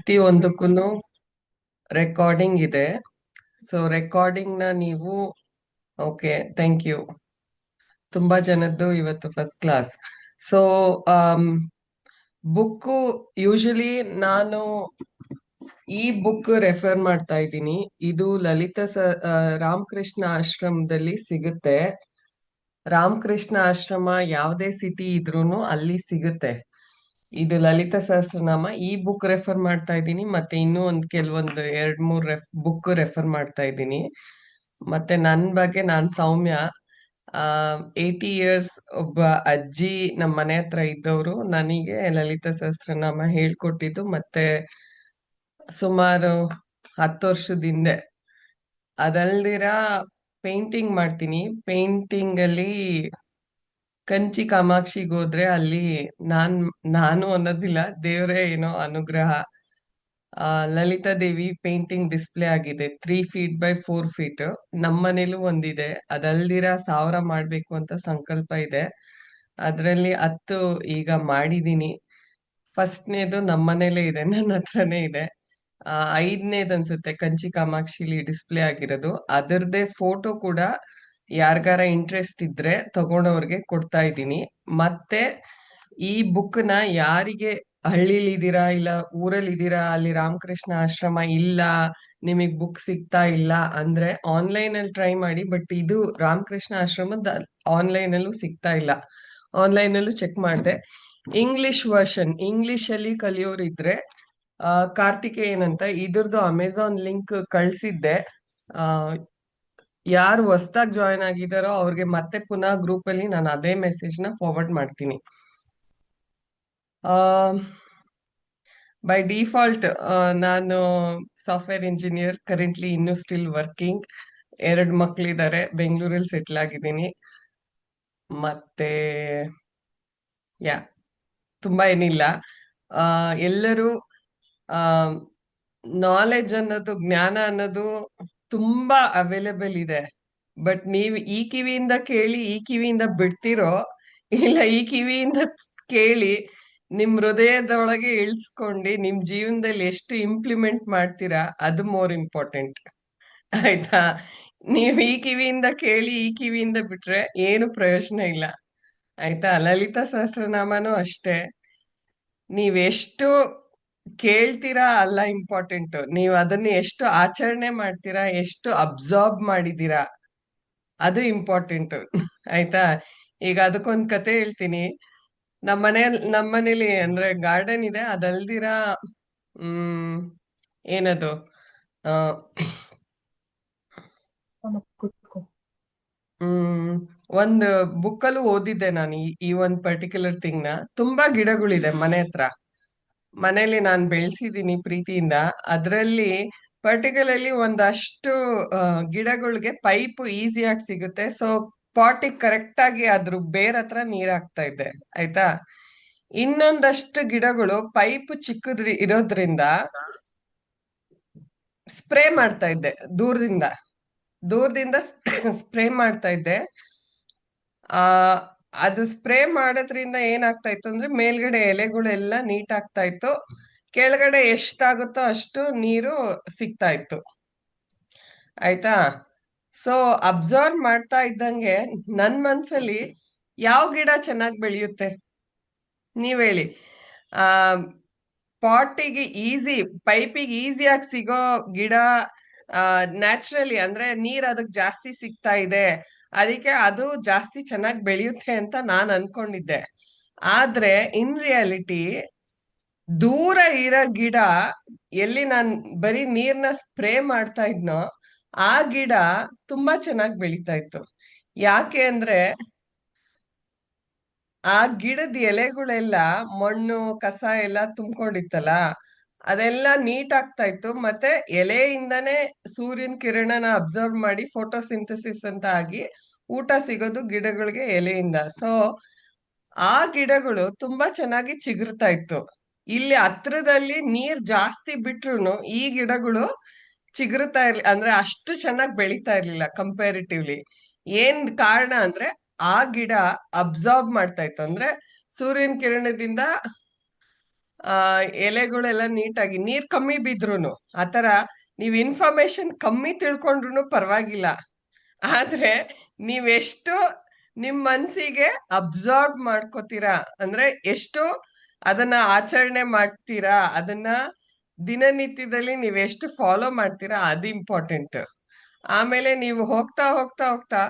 ಪ್ರತಿಯೊಂದಕ್ಕೂ ರೆಕಾರ್ಡಿಂಗ್ ಇದೆ. So recording ನ ನೀವು ಓಕೆ, ಥ್ಯಾಂಕ್ ಯು. ತುಂಬಾ ಜನದ್ದು ಇವತ್ತು first class. So book usually ನಾನು ಈ ಬುಕ್ ರೆಫರ್ ಮಾಡ್ತಾ ಇದ್ದೀನಿ. ಇದು ರಾಮಕೃಷ್ಣ ಆಶ್ರಮದಲ್ಲಿ ಸಿಗುತ್ತೆ. ರಾಮಕೃಷ್ಣ ಆಶ್ರಮ ಯಾವುದೇ ಸಿಟಿ ಇದ್ರೂನು ಅಲ್ಲಿ ಸಿಗುತ್ತೆ. ಇದು ಲಲಿತ ಸಹಸ್ರನಾಮ. ಈ ಬುಕ್ ರೆಫರ್ ಮಾಡ್ತಾ ಇದ್ದೀನಿ, ಮತ್ತೆ ಇನ್ನೂ ಕೆಲವೊಂದು 2-3 ಬುಕ್ ರೆಫರ್ ಮಾಡ್ತಾ ಇದ್ದೀನಿ. ಮತ್ತೆ ನನ್ನ ಬಗ್ಗೆ ನಾನು ಸೌಮ್ಯ. 80 ಇಯರ್ಸ್ ಒಬ್ಬ ಅಜ್ಜಿ ನಮ್ಮ ಮನೆ ಹತ್ರ ಇದ್ದವರು ನನಗೆ ಲಲಿತ ಸಹಸ್ರನಾಮ ಹೇಳ್ಕೊಟ್ಟಿದ್ದು. ಮತ್ತೆ ಸುಮಾರು 10 ವರ್ಷದ ಹಿಂದೆ. ಅದಲ್ದಿರ ಪೇಂಟಿಂಗ್ ಮಾಡ್ತೀನಿ. ಪೇಂಟಿಂಗ್ ಅಲ್ಲಿ ಕಂಚಿ ಕಾಮಾಕ್ಷಿಗೆ ಹೋದ್ರೆ ಅಲ್ಲಿ ನಾನ್ ನಾನು ಅನ್ನೋದಿಲ್ಲ, ದೇವರೇ ಏನೋ ಅನುಗ್ರಹ. ಲಲಿತಾ ದೇವಿ ಪೇಂಟಿಂಗ್ ಡಿಸ್ಪ್ಲೇ ಆಗಿದೆ, 3 ಫೀಟ್ ಬೈ 4 ಫೀಟ್. ನಮ್ಮ ಮನೇಲೂ ಒಂದಿದೆ. ಅದಲ್ದಿರ 1000 ಮಾಡ್ಬೇಕು ಅಂತ ಸಂಕಲ್ಪ ಇದೆ. ಅದರಲ್ಲಿ 10 ಈಗ ಮಾಡಿದೀನಿ. ಫಸ್ಟ್ನೇದು ನಮ್ಮ ಮನೇಲೇ ಇದೆ, ನನ್ನ ಹತ್ರನೇ ಇದೆ. 5ನೇದು ಅನ್ಸುತ್ತೆ ಕಂಚಿ ಕಾಮಾಕ್ಷಿಲಿ ಡಿಸ್ಪ್ಲೇ ಆಗಿರೋದು. ಅದರದೇ ಫೋಟೋ ಕೂಡ ಯಾರಿಗಾರ ಇಂಟ್ರೆಸ್ಟ್ ಇದ್ರೆ ತಗೊಂಡವ್ರಿಗೆ ಕೊಡ್ತಾ ಇದ್ದೀನಿ. ಮತ್ತೆ ಈ ಬುಕ್ ನ ಯಾರಿಗೆ ಹಳ್ಳಿಲಿ ಇದೀರಾ ಇಲ್ಲ ಊರಲ್ಲಿ ಇದೀರಾ, ಅಲ್ಲಿ ರಾಮಕೃಷ್ಣ ಆಶ್ರಮ ಇಲ್ಲ, ನಿಮಗ್ ಬುಕ್ ಸಿಗ್ತಾ ಇಲ್ಲ ಅಂದ್ರೆ ಆನ್ಲೈನ್ ಅಲ್ಲಿ ಟ್ರೈ ಮಾಡಿ. ಬಟ್ ಇದು ರಾಮಕೃಷ್ಣ ಆಶ್ರಮದ ಆನ್ಲೈನ್ ಅಲ್ಲೂ ಸಿಗ್ತಾ ಇಲ್ಲ. ಆನ್ಲೈನ್ ಅಲ್ಲೂ ಚೆಕ್ ಮಾಡಿದೆ. ಇಂಗ್ಲಿಷ್ ವರ್ಷನ್, ಇಂಗ್ಲಿಷ್ ಅಲ್ಲಿ ಕಲಿಯೋರು ಇದ್ರೆ ಕಾರ್ತಿಕೇಯನ್ ಅಂತ ಇದ್ರದ್ದು ಅಮೆಝಾನ್ ಲಿಂಕ್ ಕಳ್ಸಿದ್ದೆ. ಯಾರು ಹೊಸ್ದಾಗಿ ಜಾಯ್ನ್ ಆಗಿದಾರೋ ಅವ್ರಿಗೆ ಮತ್ತೆ ಪುನಃ ಗ್ರೂಪ್ ಅಲ್ಲಿ ನಾನು ಅದೇ ಮೆಸೇಜ್ ನ ಫಾರ್ವರ್ಡ್ ಮಾಡ್ತೀನಿ. ಬೈ ಡಿಫಾಲ್ಟ್ ನಾನು ಸಾಫ್ಟ್ವೇರ್ ಇಂಜಿನಿಯರ್, ಕರೆಂಟ್ಲಿ ಇನ್ನೂ ಸ್ಟಿಲ್ ವರ್ಕಿಂಗ್. 2 ಮಕ್ಳಿದ್ದಾರೆ, ಬೆಂಗಳೂರಲ್ಲಿ ಸೆಟ್ಲ್ ಆಗಿದ್ದೀನಿ. ಮತ್ತೆ ಯಾ ತುಂಬಾ ಏನಿಲ್ಲ. ಎಲ್ಲರೂ ನಾಲೆಜ್ ಅನ್ನೋದು, ಜ್ಞಾನ ಅನ್ನೋದು ತುಂಬಾ ಅವೈಲೇಬಲ್ ಇದೆ. ಬಟ್ ನೀವು ಈ ಕಿವಿಯಿಂದ ಕೇಳಿ ಈ ಕಿವಿಯಿಂದ ಬಿಡ್ತಿರೋ, ಇಲ್ಲ ಈ ಕಿವಿಯಿಂದ ಕೇಳಿ ನಿಮ್ ಹೃದಯದೊಳಗೆ ಇಳಿಸ್ಕೊಂಡು ನಿಮ್ ಜೀವನದಲ್ಲಿ ಎಷ್ಟು ಇಂಪ್ಲಿಮೆಂಟ್ ಮಾಡ್ತೀರಾ, ಅದು ಮೋರ್ ಇಂಪಾರ್ಟೆಂಟ್. ಆಯ್ತಾ? ನೀವ್ ಈ ಕಿವಿಯಿಂದ ಕೇಳಿ ಈ ಕಿವಿಯಿಂದ ಬಿಟ್ರೆ ಏನು ಪ್ರಯೋಜನ ಇಲ್ಲ. ಆಯ್ತಾ? ಲಲಿತಾ ಸಹಸ್ರನಾಮನೂ ಅಷ್ಟೇ. ನೀವೆಷ್ಟು ಕೇಳ್ತೀರಾ ಅಲ್ಲ ಇಂಪಾರ್ಟೆಂಟ್, ನೀವು ಅದನ್ನ ಎಷ್ಟು ಆಚರಣೆ ಮಾಡ್ತೀರಾ, ಎಷ್ಟು ಅಬ್ಸಾರ್ಬ್ ಮಾಡಿದೀರಾ, ಅದು ಇಂಪಾರ್ಟೆಂಟ್. ಆಯ್ತಾ? ಈಗ ಅದಕ್ಕೊಂದ್ ಕತೆ ಹೇಳ್ತೀನಿ. ನಮ್ಮನೇಲಿ ಅಂದ್ರೆ ಗಾರ್ಡನ್ ಇದೆ. ಅದಲ್ದಿರ ಹ್ಮ್ ಏನದು ಆ ಕೂತ್ಕೋ. ಹ್ಮ್ ಒಂದು ಬುಕ್ಕಲ್ಲೂ ಓದಿದ್ದೆ ನಾನು ಈ ಒಂದ್ ಪರ್ಟಿಕ್ಯುಲರ್ ಥಿಂಗ್ ನ. ತುಂಬಾ ಗಿಡಗಳಿದೆ ಮನೆ ಹತ್ರ. ಮನೇಲಿ ನಾನು ಬೆಳೆಸಿದೀನಿ ಪ್ರೀತಿಯಿಂದ. ಅದ್ರಲ್ಲಿ ಪರ್ಟಿಕ್ಯುಲರ್ಲಿ ಒಂದಷ್ಟು ಗಿಡಗಳಿಗೆ ಪೈಪ್ ಈಸಿಯಾಗಿ ಸಿಗುತ್ತೆ. ಸೊ ಪಾಟಿಗೆ ಕರೆಕ್ಟ್ ಆಗಿ ಅದ್ರ ಬೇರ್ ಹತ್ರ ನೀರ್ ಹಾಕ್ತಾ ಇದ್ದೆ. ಆಯ್ತಾ? ಇನ್ನೊಂದಷ್ಟು ಗಿಡಗಳು ಪೈಪ್ ಚಿಕ್ಕದ್ರಿ ಇರೋದ್ರಿಂದ ಸ್ಪ್ರೇ ಮಾಡ್ತಾ ಇದ್ದೆ ದೂರದಿಂದ. ದೂರದಿಂದ ಸ್ಪ್ರೇ ಮಾಡ್ತಾ ಇದ್ದೆ. ಆ ಅದು ಸ್ಪ್ರೇ ಮಾಡೋದ್ರಿಂದ ಏನಾಗ್ತಾ ಇತ್ತು ಅಂದ್ರೆ ಮೇಲ್ಗಡೆ ಎಲೆಗಳೆಲ್ಲ ನೀಟ್ ಆಗ್ತಾ ಇತ್ತು, ಕೆಳಗಡೆ ಎಷ್ಟಾಗುತ್ತೋ ಅಷ್ಟು ನೀರು ಸಿಗ್ತಾ ಇತ್ತು. ಆಯ್ತಾ? ಸೊ ಅಬ್ಸರ್ವ್ ಮಾಡ್ತಾ ಇದ್ದಂಗೆ ನನ್ ಮನ್ಸಲ್ಲಿ ಯಾವ ಗಿಡ ಚೆನ್ನಾಗಿ ಬೆಳೆಯುತ್ತೆ ನೀವ್ ಹೇಳಿ. ಆ ಪಾಟಿಗೆ ಈಸಿ, ಪೈಪಿಗೆ ಈಸಿಯಾಗಿ ಸಿಗೋ ಗಿಡ ನ್ಯಾಚುರಲಿ ಅಂದ್ರೆ ನೀರ್ ಅದಕ್ ಜಾಸ್ತಿ ಸಿಗ್ತಾ ಇದೆ, ಅದಕ್ಕೆ ಅದು ಜಾಸ್ತಿ ಚೆನ್ನಾಗಿ ಬೆಳೆಯುತ್ತೆ ಅಂತ ನಾನ್ ಅನ್ಕೊಂಡಿದ್ದೆ. ಆದ್ರೆ ಇನ್ ರಿಯಾಲಿಟಿ ದೂರ ಇರೋ ಗಿಡ, ಎಲ್ಲಿ ನಾನ್ ಬರೀ ನೀರ್ನ ಸ್ಪ್ರೇ ಮಾಡ್ತಾ ಇದ್ನೋ ಆ ಗಿಡ ತುಂಬಾ ಚೆನ್ನಾಗಿ ಬೆಳೀತಾ ಇತ್ತು. ಯಾಕೆ ಅಂದ್ರೆ ಆ ಗಿಡದ ಎಲೆಗಳೆಲ್ಲ ಮಣ್ಣು ಕಸ ಎಲ್ಲ ತುಂಬ್ಕೊಂಡಿತ್ತಲ್ಲ, ಅದೆಲ್ಲ ನೀಟ್ ಆಗ್ತಾ ಇತ್ತು. ಮತ್ತೆ ಎಲೆಯಿಂದಾನೇ ಸೂರ್ಯನ ಕಿರಣನ ಅಬ್ಸರ್ವ್ ಮಾಡಿ ಫೋಟೋಸಿಂಥಸಿಸ್ ಅಂತ ಆಗಿ ಊಟ ಸಿಗೋದು ಗಿಡಗಳಿಗೆ ಎಲೆಯಿಂದ. ಸೊ ಆ ಗಿಡಗಳು ತುಂಬಾ ಚೆನ್ನಾಗಿ ಚಿಗುರ್ತಾ ಇತ್ತು. ಇಲ್ಲಿ ಹತ್ರದಲ್ಲಿ ನೀರ್ ಜಾಸ್ತಿ ಬಿಟ್ರುನು ಈ ಗಿಡಗಳು ಚಿಗುರ್ತಾ ಅಂದ್ರೆ ಅಷ್ಟು ಚೆನ್ನಾಗಿ ಬೆಳೀತಾ ಇರ್ಲಿಲ್ಲ ಕಂಪ್ಯಾರಿಟಿವ್ಲಿ. ಏನ್ ಕಾರಣ ಅಂದ್ರೆ ಆ ಗಿಡ ಅಬ್ಸಾರ್ಬ್ ಮಾಡ್ತಾ ಇತ್ತು. ಅಂದ್ರೆ ಸೂರ್ಯನ ಕಿರಣದಿಂದ ಆ ಎಲೆಗಳೆಲ್ಲ ನೀಟಾಗಿ ನೀರ್ ಕಮ್ಮಿ ಬಿದ್ರುನು ಆತರ ನೀವ್ ಇನ್ಫಾರ್ಮೇಶನ್ ಕಮ್ಮಿ ತಿಳ್ಕೊಂಡ್ರು ಪರವಾಗಿಲ್ಲ. ಆದ್ರೆ ನೀವೆಷ್ಟು ನಿಮ್ ಮನ್ಸಿಗೆ ಅಬ್ಸಾರ್ಬ್ ಮಾಡ್ಕೋತೀರಾ ಅಂದ್ರೆ ಎಷ್ಟು ಅದನ್ನ ಆಚರಣೆ ಮಾಡ್ತೀರಾ, ಅದನ್ನ ದಿನನಿತ್ಯದಲ್ಲಿ ನೀವೆಷ್ಟು ಫಾಲೋ ಮಾಡ್ತೀರಾ ಅದು ಇಂಪಾರ್ಟೆಂಟ್. ಆಮೇಲೆ ನೀವು ಹೋಗ್ತಾ ಹೋಗ್ತಾ ಹೋಗ್ತಾ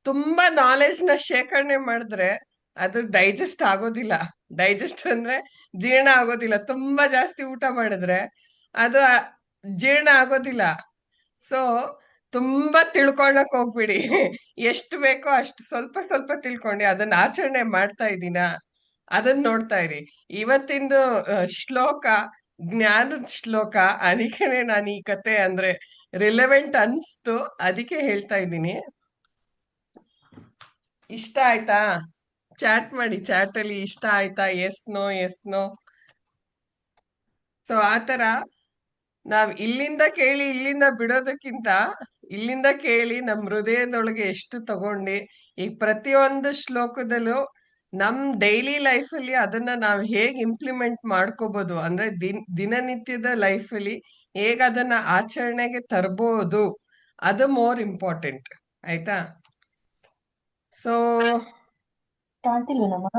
ತುಂಬಾ ನಾಲೆಜ್ ನ ಶೇಖರಣೆ ಮಾಡಿದ್ರೆ ಅದು ಡೈಜೆಸ್ಟ್ ಆಗೋದಿಲ್ಲ. ಡೈಜೆಸ್ಟ್ ಅಂದ್ರೆ ಜೀರ್ಣ ಆಗೋದಿಲ್ಲ. ತುಂಬಾ ಜಾಸ್ತಿ ಊಟ ಮಾಡಿದ್ರೆ ಅದು ಜೀರ್ಣ ಆಗೋದಿಲ್ಲ. ಸೊ ತುಂಬಾ ತಿಳ್ಕೊಳಕ್ ಹೋಗ್ಬಿಡಿ. ಎಷ್ಟು ಬೇಕೋ ಅಷ್ಟು ಸ್ವಲ್ಪ ಸ್ವಲ್ಪ ತಿಳ್ಕೊಂಡು ಅದನ್ನ ಆಚರಣೆ ಮಾಡ್ತಾ ಇದ್ದೀನ ಅದನ್ನ ನೋಡ್ತಾ ಇರಿ. ಇವತ್ತಿಂದು ಶ್ಲೋಕ ಜ್ಞಾನದ ಶ್ಲೋಕ, ಅದಕ್ಕೆ ನಾನು ಈ ಕತೆ ಅಂದ್ರೆ ರಿಲೆವೆಂಟ್ ಅನ್ಸ್ತು, ಅದಕ್ಕೆ ಹೇಳ್ತಾ ಇದ್ದೀನಿ. ಇಷ್ಟ ಆಯ್ತಾ? ಚಾಟ್ ಮಾಡಿ, ಚಾಟ್ ಅಲ್ಲಿ ಇಷ್ಟ ಆಯ್ತಾ, yes no yes no. So ಆತರ ನಾವ್ ಇಲ್ಲಿಂದ ಕೇಳಿ ಇಲ್ಲಿಂದ ಬಿಡೋದಕ್ಕಿಂತ ಇಲ್ಲಿಂದ ಕೇಳಿ ನಮ್ ಹೃದಯದೊಳಗೆ ಎಷ್ಟು ತಗೊಂಡು ಈ ಪ್ರತಿಯೊಂದು ಶ್ಲೋಕದಲ್ಲೂ ನಮ್ ಡೈಲಿ ಲೈಫ್ ಅಲ್ಲಿ ಅದನ್ನ ನಾವ್ ಹೇಗ್ ಇಂಪ್ಲಿಮೆಂಟ್ ಮಾಡ್ಕೋಬಹುದು ಅಂದ್ರೆ ದಿನನಿತ್ಯದ ಲೈಫ್ ಅಲ್ಲಿ ಹೇಗ್ ಅದನ್ನ ಆಚರಣೆಗೆ ತರಬಹುದು, ಅದು ಮೋರ್ ಇಂಪಾರ್ಟೆಂಟ್. ಆಯ್ತಾ? ಸೊ ಕಾಣ್ತಿಲ್ವೇನಮ್ಮ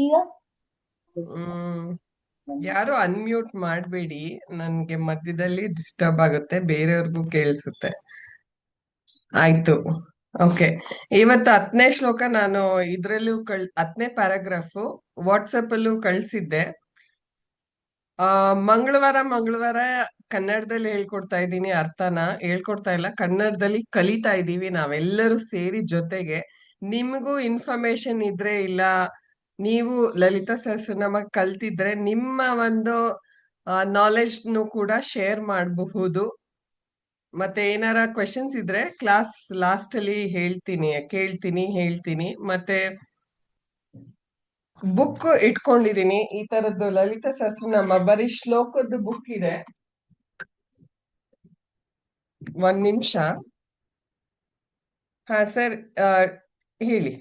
ಈಗ? ಯಾರು ಅನ್ಮ್ಯೂಟ್ ಮಾಡ್ಬೇಡಿ, ನನ್ಗೆ ಮಧ್ಯದಲ್ಲಿ ಡಿಸ್ಟರ್ಬ್ ಆಗುತ್ತೆ, ಬೇರೆಯವ್ರಿಗೂ ಕೇಳಿಸುತ್ತೆ. ಆಯ್ತು, ಓಕೆ. ಇವತ್ತು 10ನೇ ಶ್ಲೋಕ ನಾನು ಇದ್ರಲ್ಲೂ 10ನೇ ಪ್ಯಾರಾಗ್ರಾಫು ವಾಟ್ಸಪ್ ಅಲ್ಲೂ ಕಳ್ಸಿದ್ದೆ. ಮಂಗಳವಾರ ಕನ್ನಡದಲ್ಲಿ ಹೇಳ್ಕೊಡ್ತಾ ಇದ್ದೀನಿ, ಅರ್ಥನ ಹೇಳ್ಕೊಡ್ತಾ ಇಲ್ಲ, ಕನ್ನಡದಲ್ಲಿ ಕಲಿತಾ ಇದ್ದೀವಿ ನಾವೆಲ್ಲರೂ ಸೇರಿ ಜೊತೆಗೆ. ನಿಮಗೂ ಇನ್ಫಾರ್ಮೇಶನ್ ಇದ್ರೆ ಇಲ್ಲ ನೀವು ಲಲಿತಾ ಸಹಸ್ರನಾಮ ಕಲ್ತಿದ್ರೆ ನಿಮ್ಮ ಒಂದು ನಾಲೆಜ್ನು ಕೂಡ ಶೇರ್ ಮಾಡಬಹುದು. ಮತ್ತೆ ಏನಾರ ಕ್ವೆಶನ್ಸ್ ಇದ್ರೆ ಕ್ಲಾಸ್ ಲಾಸ್ಟ್ ಅಲ್ಲಿ ಹೇಳ್ತೀನಿ. ಮತ್ತೆ ಬುಕ್ ಇಟ್ಕೊಂಡಿದೀನಿ ಈ ತರದ್ದು ಲಲಿತಾ ಸಹಸ್ರನಾಮ ಬರೀ ಶ್ಲೋಕದ್ದು ಬುಕ್ ಇದೆ. ಒಂದ್ ನಿಮಿಷ. ಹಾ ಸರ್, ಹೇಳಿ.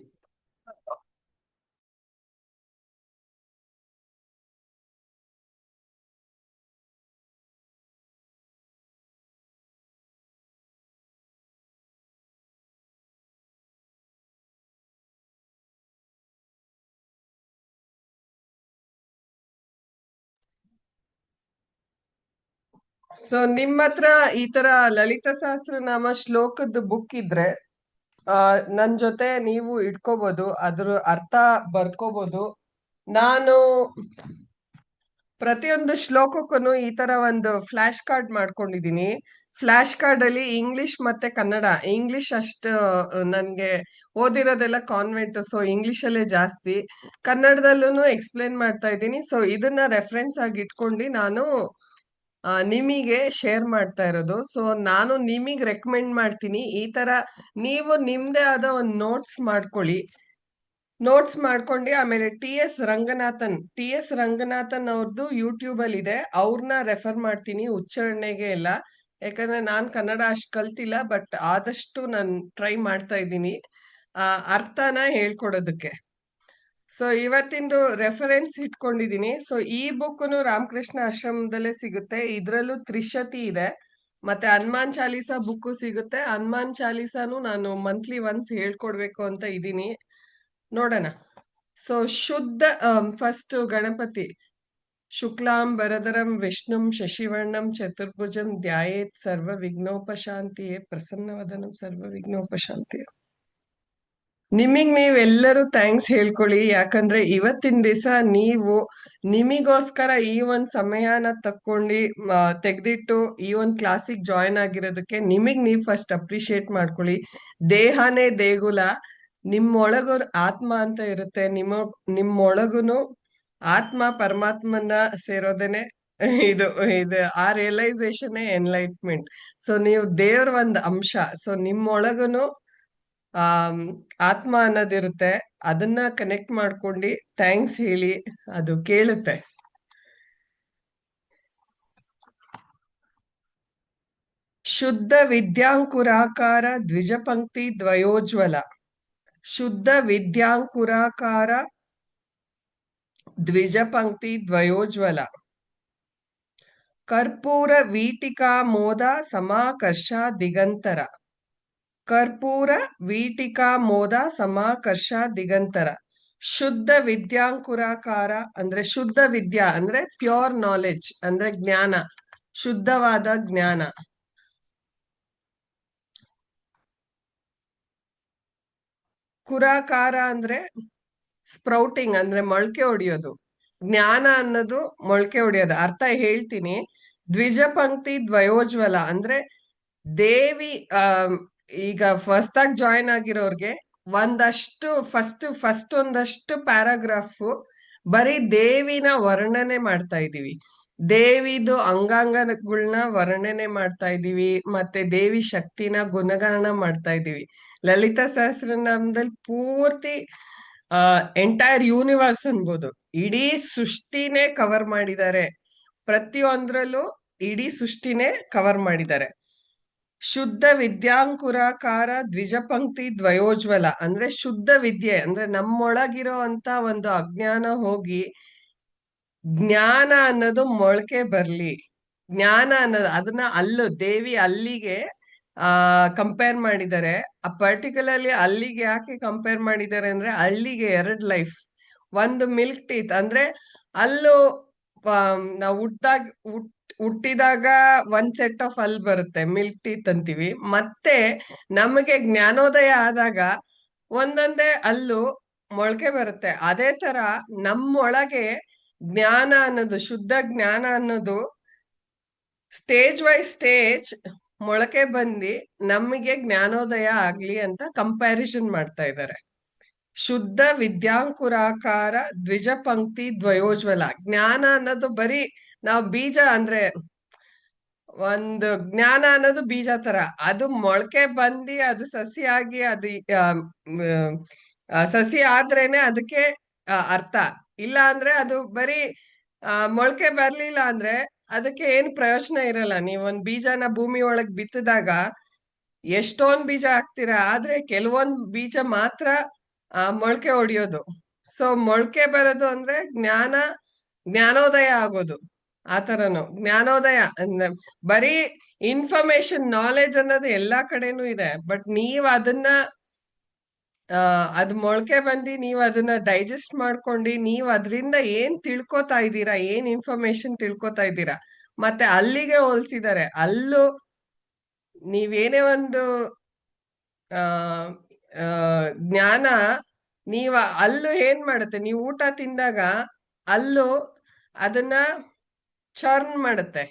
ಸೊ ನಿಮ್ಮ ಹತ್ರ ಈ ತರ ಲಲಿತಾ ಸಹಸ್ರನಾಮ ಶ್ಲೋಕದ್ದು ಬುಕ್ ಇದ್ರೆ ನನ್ ಜೊತೆ ನೀವು ಇಟ್ಕೋಬಹುದು, ಅದ್ರ ಅರ್ಥ ಬರ್ಕೋಬಹುದು. ನಾನು ಪ್ರತಿಯೊಂದು ಶ್ಲೋಕಕ್ಕೂ ಈ ತರ ಒಂದು ಫ್ಲಾಶ್ ಕಾರ್ಡ್ ಮಾಡ್ಕೊಂಡಿದೀನಿ. ಫ್ಲಾಶ್ ಕಾರ್ಡ್ ಅಲ್ಲಿ ಇಂಗ್ಲಿಷ್ ಮತ್ತೆ ಕನ್ನಡ. ಇಂಗ್ಲಿಷ್ ಅಷ್ಟು ನನ್ಗೆ ಓದಿರೋದೆಲ್ಲ ಕಾನ್ವೆಂಟ್, ಸೊ ಇಂಗ್ಲಿಷ್ ಅಲ್ಲೇ ಜಾಸ್ತಿ. ಕನ್ನಡದಲ್ಲೂ ಎಕ್ಸ್ಪ್ಲೇನ್ ಮಾಡ್ತಾ ಇದ್ದೀನಿ. ಸೊ ಇದನ್ನ ರೆಫರೆನ್ಸ್ ಆಗಿ ಇಟ್ಕೊಂಡು ನಾನು ನಿಮಗೆ ಶೇರ್ ಮಾಡ್ತಾ ಇರೋದು. ಸೊ ನಾನು ನಿಮಗೆ ರೆಕಮೆಂಡ್ ಮಾಡ್ತೀನಿ ಈ ತರ ನೀವು ನಿಮ್ದೇ ಆದ ಒಂದು ನೋಟ್ಸ್ ಮಾಡ್ಕೊಂಡು ಆಮೇಲೆ ಟಿ ಎಸ್ ರಂಗನಾಥನ್ ಅವ್ರದ್ದು ಯೂಟ್ಯೂಬ್ ಅಲ್ಲಿ ಇದೆ, ಅವ್ರನ್ನ ರೆಫರ್ ಮಾಡ್ತೀನಿ ಉಚ್ಚಾರಣೆಗೆ ಎಲ್ಲ. ಯಾಕಂದ್ರೆ ನಾನ್ ಕನ್ನಡ ಅಷ್ಟು ಕಲ್ತಿಲ್ಲ, ಬಟ್ ಆದಷ್ಟು ನಾನು ಟ್ರೈ ಮಾಡ್ತಾ ಇದ್ದೀನಿ ಅರ್ಥನ ಹೇಳ್ಕೊಡೋದಕ್ಕೆ. ಸೊ ಇವತ್ತಿಂದು ರೆಫರೆನ್ಸ್ ಇಟ್ಕೊಂಡಿದೀನಿ. ಸೊ ಈ ಬುಕ್ನು ರಾಮಕೃಷ್ಣ ಆಶ್ರಮದಲ್ಲೇ ಸಿಗುತ್ತೆ. ಇದ್ರಲ್ಲೂ ತ್ರಿಶತಿ ಇದೆ, ಮತ್ತೆ ಹನುಮಾನ್ ಚಾಲೀಸಾ ಬುಕ್ ಸಿಗುತ್ತೆ. ಹನುಮಾನ್ ಚಾಲೀಸಾನು ನಾನು ಮಂತ್ಲಿ ಒನ್ಸ್ ಹೇಳ್ಕೊಡ್ಬೇಕು ಅಂತ ಇದ್ದೀನಿ, ನೋಡೋಣ. ಸೊ ಶುದ್ಧ ಫಸ್ಟ್ ಗಣಪತಿ. ಶುಕ್ಲಾಂ ವರದರಂ ವಿಷ್ಣುಂ ಶಶಿವರ್ಣಂ ಚತುರ್ಭುಜಂ ಧ್ಯಾಯೇತ್ ಸರ್ವ ವಿಘ್ನೋಪಶಾಂತಿಯೇ ಪ್ರಸನ್ನವದನಂ ಸರ್ವ ವಿಘ್ನೋಪಶಾಂತಿಯೇ. ನೀವೆಲ್ಲರೂ ಥ್ಯಾಂಕ್ಸ್ ಹೇಳ್ಕೊಳ್ಳಿ, ಯಾಕಂದ್ರೆ ಇವತ್ತಿನ ದಿವಸ ನೀವು ನಿಮಿಗೋಸ್ಕರ ಈ ಒಂದ್ ಸಮಯನ ತೆಗ್ದಿಟ್ಟು ಈ ಒಂದ್ ಕ್ಲಾಸಿಗೆ ಜಾಯಿನ್ ಆಗಿರೋದಕ್ಕೆ ನೀವು ಫಸ್ಟ್ ಅಪ್ರಿಶಿಯೇಟ್ ಮಾಡ್ಕೊಳ್ಳಿ. ದೇಹನೇ ದೇಗುಲ, ನಿಮ್ಮೊಳಗು ಆತ್ಮ ಅಂತ ಇರುತ್ತೆ. ನಿಮ್ಮೊಳಗುನು ಆತ್ಮ ಪರಮಾತ್ಮನ ಸೇರೋದೇನೆ ಇದು ಇದು ಆ ರಿಯಲೈಸೇಷನ್ ಎನ್ಲೈಟ್ಮೆಂಟ್. ಸೊ ನೀವು ದೇವ್ರ ಒಂದ್ ಅಂಶ. ಸೊ ನಿಮ್ಮೊಳಗುನು ಆತ್ಮ ಅನ್ನೋದಿರುತ್ತೆ, ಅದನ್ನ ಕನೆಕ್ಟ್ ಮಾಡ್ಕೊಂಡು ಥ್ಯಾಂಕ್ಸ್ ಹೇಳಿ, ಅದು ಕೇಳುತ್ತೆ. ಶುದ್ಧ ವಿದ್ಯಾಂಕುರಾಕಾರ ದ್ವಿಜ ಪಂಕ್ತಿ ದ್ವಯೋಜ್ವಲ. ಶುದ್ಧ ವಿದ್ಯಾಂಕುರಾಕಾರ ದ್ವಿಜ ಪಂಕ್ತಿ ದ್ವಯೋಜ್ವಲ. ಕರ್ಪೂರ ವೀಟಿಕಾ ಮೋದ ಸಮಾಕರ್ಷ ದಿಗಂತರ. ಕರ್ಪೂರ ವೀಟಿಕಾ ಮೋದ ಸಮಾಕರ್ಷ ದಿಗಂತರ. ಶುದ್ಧ ವಿದ್ಯಾಂಕುರಾಕಾರ ಅಂದ್ರೆ ಶುದ್ಧ ವಿದ್ಯಾ ಅಂದ್ರೆ ಪ್ಯೂರ್ ನಾಲೆಡ್ಜ್ ಅಂದ್ರೆ ಜ್ಞಾನ, ಶುದ್ಧವಾದ ಜ್ಞಾನ. ಕುರಾಕಾರ ಅಂದ್ರೆ ಸ್ಪ್ರೌಟಿಂಗ್ ಅಂದ್ರೆ ಮೊಳಕೆ ಹೊಡಿಯೋದು. ಜ್ಞಾನ ಅನ್ನೋದು ಮೊಳಕೆ ಹೊಡಿಯೋದು. ಅರ್ಥ ಹೇಳ್ತೀನಿ. ದ್ವಿಜ ಪಂಕ್ತಿ ದ್ವಯೋಜ್ವಲ ಅಂದ್ರೆ ದೇವಿ ಈಗ ಫಸ್ಟ್ ಆಗಿ ಜಾಯಿನ್ ಆಗಿರೋರ್ಗೆ ಒಂದಷ್ಟು ಫಸ್ಟ್ ಒಂದಷ್ಟು ಪ್ಯಾರಾಗ್ರಾಫ್ ಬರೀ ದೇವಿನ ವರ್ಣನೆ ಮಾಡ್ತಾ ಇದೀವಿ. ದೇವಿದು ಅಂಗಾಂಗಗಳನ್ನ ವರ್ಣನೆ ಮಾಡ್ತಾ ಇದೀವಿ, ಮತ್ತೆ ದೇವಿ ಶಕ್ತಿನ ಗುಣಗಾನ ಮಾಡ್ತಾ ಇದೀವಿ. ಲಲಿತಾ ಸಹಸ್ರನಾಮದಲ್ಲಿ ಪೂರ್ತಿ ಎಂಟೈರ್ ಯೂನಿವರ್ಸ್ ಅನ್ಬೋದು, ಇಡೀ ಸೃಷ್ಟಿನೇ ಕವರ್ ಮಾಡಿದ್ದಾರೆ. ಪ್ರತಿಯೊಂದ್ರಲ್ಲೂ ಇಡೀ ಸೃಷ್ಟಿನೇ ಕವರ್ ಮಾಡಿದ್ದಾರೆ. ಶುದ್ಧ ವಿದ್ಯಾಂಕುರಾಕಾರ ದ್ವಿಜ ಪಂಕ್ತಿ ದ್ವಯೋಜ್ವಲ ಅಂದ್ರೆ ಶುದ್ಧ ವಿದ್ಯೆ ಅಂದ್ರೆ ನಮ್ಮೊಳಗಿರೋ ಅಂತ ಒಂದು ಅಜ್ಞಾನ ಹೋಗಿ ಜ್ಞಾನ ಅನ್ನೋದು ಮೊಳಕೆ ಬರ್ಲಿ. ಜ್ಞಾನ ಅನ್ನೋದು ಅದನ್ನ ಅಲ್ಲು ದೇವಿ ಅಲ್ಲಿಗೆ ಕಂಪೇರ್ ಮಾಡಿದ್ದಾರೆ. ಆ ಪರ್ಟಿಕ್ಯುಲರ್ಲಿ ಅಲ್ಲಿಗೆ ಯಾಕೆ ಕಂಪೇರ್ ಮಾಡಿದ್ದಾರೆ ಅಂದ್ರೆ ಅಲ್ಲಿಗೆ 2 ಲೈಫ್. ಒಂದು ಮಿಲ್ಕ್ ಟೀತ್ ಅಂದ್ರೆ ಅಲ್ಲೂ ನಾವು ಹುಟ್ಟಿದಾಗ ಒಂದ್ ಸೆಟ್ ಆಫ್ ಹಲ್ ಬರುತ್ತೆ, ಮಿಲ್ಕ್ ಟೀತ್ ಅಂತೀವಿ. ಮತ್ತೆ ನಮಗೆ ಜ್ಞಾನೋದಯ ಆದಾಗ ಒಂದೊಂದೇ ಹಲ್ಲು ಮೊಳಕೆ ಬರುತ್ತೆ. ಅದೇ ತರ ನಮ್ಮೊಳಗೆ ಜ್ಞಾನ ಅನ್ನೋದು, ಶುದ್ಧ ಜ್ಞಾನ ಅನ್ನೋದು ಸ್ಟೇಜ್ ವೈ ಸ್ಟೇಜ್ ಮೊಳಕೆ ಬಂದಿ ನಮಗೆ ಜ್ಞಾನೋದಯ ಆಗ್ಲಿ ಅಂತ ಕಂಪ್ಯಾರಿಸನ್ ಮಾಡ್ತಾ ಇದ್ದಾರೆ. ಶುದ್ಧ ವಿದ್ಯಾಂಕುರಾಕಾರ ದ್ವಿಜ ಪಂಕ್ತಿ ದ್ವಯೋಜ್ವಲ. ಜ್ಞಾನ ಅನ್ನೋದು ಬರೀ ನಾವು ಬೀಜ ಅಂದ್ರೆ ಒಂದು ಜ್ಞಾನ ಅನ್ನೋದು ಬೀಜ ತರ, ಅದು ಮೊಳಕೆ ಬಂದಿ ಅದು ಸಸಿ ಆಗಿ ಅದು ಸಸಿ ಆದ್ರೇನೆ ಅದಕ್ಕೆ ಅರ್ಥ. ಇಲ್ಲ ಅಂದ್ರೆ ಅದು ಬರೀ ಮೊಳಕೆ ಬರ್ಲಿಲ್ಲ ಅಂದ್ರೆ ಅದಕ್ಕೆ ಏನ್ ಪ್ರಯೋಜನ ಇರಲ್ಲ. ನೀವೊಂದ್ ಬೀಜನ ಭೂಮಿ ಒಳಗ್ ಬಿತ್ತಿದಾಗ ಎಷ್ಟೊಂದ್ ಬೀಜ ಹಾಕ್ತೀರಾ, ಆದ್ರೆ ಕೆಲವೊಂದ್ ಬೀಜ ಮಾತ್ರ ಮೊಳಕೆ ಹೊಡಿಯೋದು. ಸೊ ಮೊಳಕೆ ಬರೋದು ಅಂದ್ರೆ ಜ್ಞಾನೋದಯ ಆಗೋದು. ಆತರನು ಜ್ಞಾನೋದಯ ಬರೀ ಇನ್ಫಾರ್ಮೇಶನ್ ನಾಲೆಜ್ ಅನ್ನೋದು ಎಲ್ಲಾ ಕಡೆನೂ ಇದೆ. ಬಟ್ ನೀವ್ ಅದನ್ನ ಅದ್ ಮೊಳಕೆ ಬಂದಿ ನೀವ್ ಅದನ್ನ ಡೈಜೆಸ್ಟ್ ಮಾಡ್ಕೊಂಡು ನೀವ್ ಅದರಿಂದ ಏನ್ ತಿಳ್ಕೊತಾ ಇದ್ದೀರಾ, ಏನ್ ಇನ್ಫಾರ್ಮೇಶನ್ ತಿಳ್ಕೊತಾ ಇದ್ದೀರಾ. ಮತ್ತೆ ಅಲ್ಲಿಗೆ ಹೋಲ್ಸಿದ್ದಾರೆ. ಅಲ್ಲೂ ನೀವೇನೇ ಒಂದು ಜ್ಞಾನ ನೀವ ಅಲ್ಲೂ ಏನ್ ಮಾಡುತ್ತೆ, ನೀವು ಊಟ ತಿಂದಾಗ ಅಲ್ಲೂ ಅದನ್ನ ಚರ್ನ್ ಮಾಡುತ್ತೆ.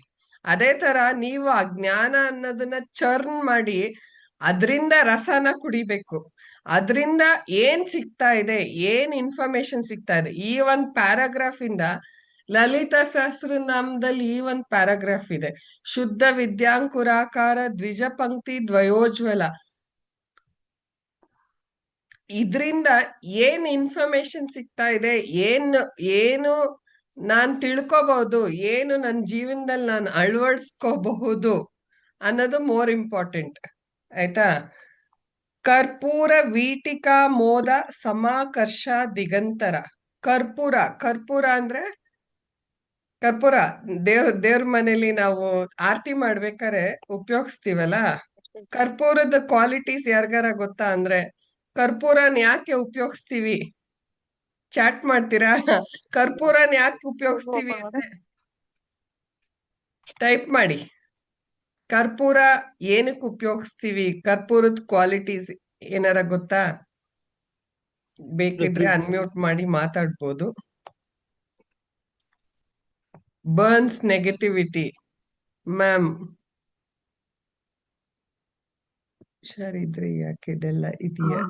ಅದೇ ತರ ನೀವು ಆ ಜ್ಞಾನ ಅನ್ನೋದನ್ನ ಚರ್ನ್ ಮಾಡಿ ಅದರಿಂದ ರಸನ ಕುಡಿಬೇಕು. ಅದರಿಂದ ಏನ್ ಸಿಗ್ತಾ ಇದೆ, ಏನ್ ಇನ್ಫಾರ್ಮೇಶನ್ ಸಿಗ್ತಾ ಇದೆ. ಈ ಒಂದ್ ಪ್ಯಾರಾಗ್ರಾಫ್ ಇಂದ ಲಲಿತಾ ಸಹಸ್ರನಾಮದಲ್ಲಿ ಈ ಒಂದ್ ಪ್ಯಾರಾಗ್ರಾಫ್ ಇದೆ, ಶುದ್ಧ ವಿದ್ಯಾಂಕುರಾಕಾರ ದ್ವಿಜ ಪಂಕ್ತಿ ದ್ವಯೋಜ್ವಲ. ಇದ್ರಿಂದ ಏನ್ ಇನ್ಫಾರ್ಮೇಶನ್ ಸಿಗ್ತಾ ಇದೆ, ಏನು ನಾನ್ ತಿಳ್ಕೊಬಹುದು, ಏನು ನನ್ನ ಜೀವನದಲ್ಲಿ ನಾನು ಅಳವಡಿಸ್ಕೋಬಹುದು ಅನ್ನೋದು ಮೋರ್ ಇಂಪಾರ್ಟೆಂಟ್. ಆಯ್ತಾ? ಕರ್ಪೂರ ವೀಟಿಕಾ ಮೋದ ಸಮಾಕರ್ಷ ದಿಗಂತರ. ಕರ್ಪೂರ ಅಂದ್ರೆ ಕರ್ಪೂರ ದೇವ್ರ ಮನೇಲಿ ನಾವು ಆರತಿ ಮಾಡ್ಬೇಕಾರೆ ಉಪಯೋಗಿಸ್ತೀವಲ್ಲ. ಕರ್ಪೂರದ ಕ್ವಾಲಿಟೀಸ್ ಯಾರಿಗಾರ ಗೊತ್ತಾ? ಅಂದ್ರೆ ಕರ್ಪೂರನ್ ಯಾಕೆ ಉಪಯೋಗಿಸ್ತೀವಿ? ಚಾಟ್ ಮಾಡ್ತೀರಾ? ಕರ್ಪೂರನ್ ಯಾಕೆ ಉಪಯೋಗಿಸ್ತೀವಿ ಅಂತ ಟೈಪ್ ಮಾಡಿ. ಕರ್ಪೂರ ಏನಕ್ಕೆ ಉಪಯೋಗಿಸ್ತೀವಿ? ಕರ್ಪೂರದ ಕ್ವಾಲಿಟೀಸ್ ಏನಾರ ಗೊತ್ತಾ? ಬೇಕಿದ್ರೆ ಅನ್ಮ್ಯೂಟ್ ಮಾಡಿ ಮಾತಾಡ್ಬೋದು. Burns negativity. ಮ್ಯಾಮ್ ಹುಷಾರಿದ್ರೆ ಯಾಕೆ ಇದೆಲ್ಲ ಇದೆಯಾ?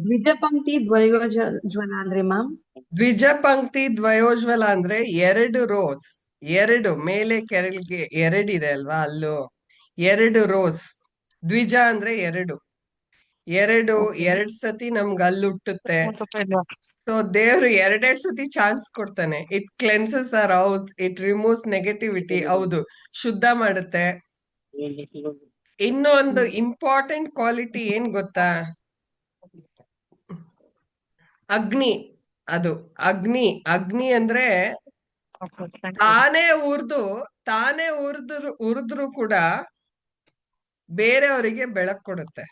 ದ್ವಿಜ ಪಂಕ್ತಿ ದ್ವಯೋಜ್ವಲ ಅಂದ್ರೆ ಮ್ಯಾಮ್? ದ್ವಿಜ ಪಂಕ್ತಿ ದ್ವಯೋಜ್ವಲ ಅಂದ್ರೆ 2 ರೋಸ್, 2 ಮೇಲೆ ಕೆಳಗೆ 2 ಇದೆ ಅಲ್ವಾ, ಅಲ್ಲೂ 2 ರೋಸ್. ದ್ವಿಜ ಅಂದ್ರೆ 2 ಸತಿ ನಮ್ಗೆ ಅಲ್ಲಿ ಹುಟ್ಟುತ್ತೆ. ಸೊ ದೇವ್ರು 2 ಸತಿ ಚಾನ್ಸ್ ಕೊಡ್ತಾನೆ. It cleanses our house, it removes negativity. ಹೌದು, ಶುದ್ಧ ಮಾಡುತ್ತೆ. ಇನ್ನೊಂದು ಇಂಪಾರ್ಟೆಂಟ್ ಕ್ವಾಲಿಟಿ ಏನ್ ಗೊತ್ತಾ? ಅಗ್ನಿ. ಅದು ಅಗ್ನಿ ಅಂದ್ರೆ ತಾನೇ ಉರ್ದು ತಾನೇ ಉರಿದ್ರು ಕೂಡ ಬೇರೆಯವರಿಗೆ ಬೆಳಕು ಕೊಡುತ್ತೆ.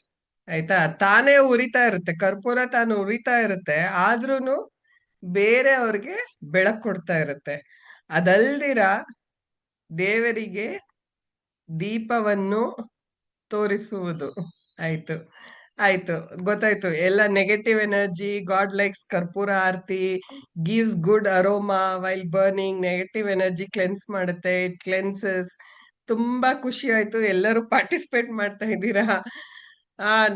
ಆಯ್ತಾ? ತಾನೇ ಉರಿತಾ ಇರುತ್ತೆ, ಕರ್ಪೂರ ತಾನು ಉರಿತಾ ಇರುತ್ತೆ, ಆದ್ರೂನು ಬೇರೆಯವ್ರಿಗೆ ಬೆಳಕು ಕೊಡ್ತಾ ಇರುತ್ತೆ. ಅದಲ್ದಿರ ದೇವರಿಗೆ ದೀಪವನ್ನು ತೋರಿಸುವುದು. ಆಯ್ತು, ಆಯ್ತು, ಗೊತ್ತಾಯ್ತು. ಎಲ್ಲ negative energy, God likes karpoora aarti, gives good aroma while burning, negative energy cleanse ಮಾಡುತ್ತೆ, ಇಟ್ ಕ್ಲೆನ್ಸಸ್. ತುಂಬಾ ಖುಷಿ ಆಯ್ತು, ಎಲ್ಲರೂ ಪಾರ್ಟಿಸಿಪೇಟ್ ಮಾಡ್ತಾ ಇದ್ದೀರಾ.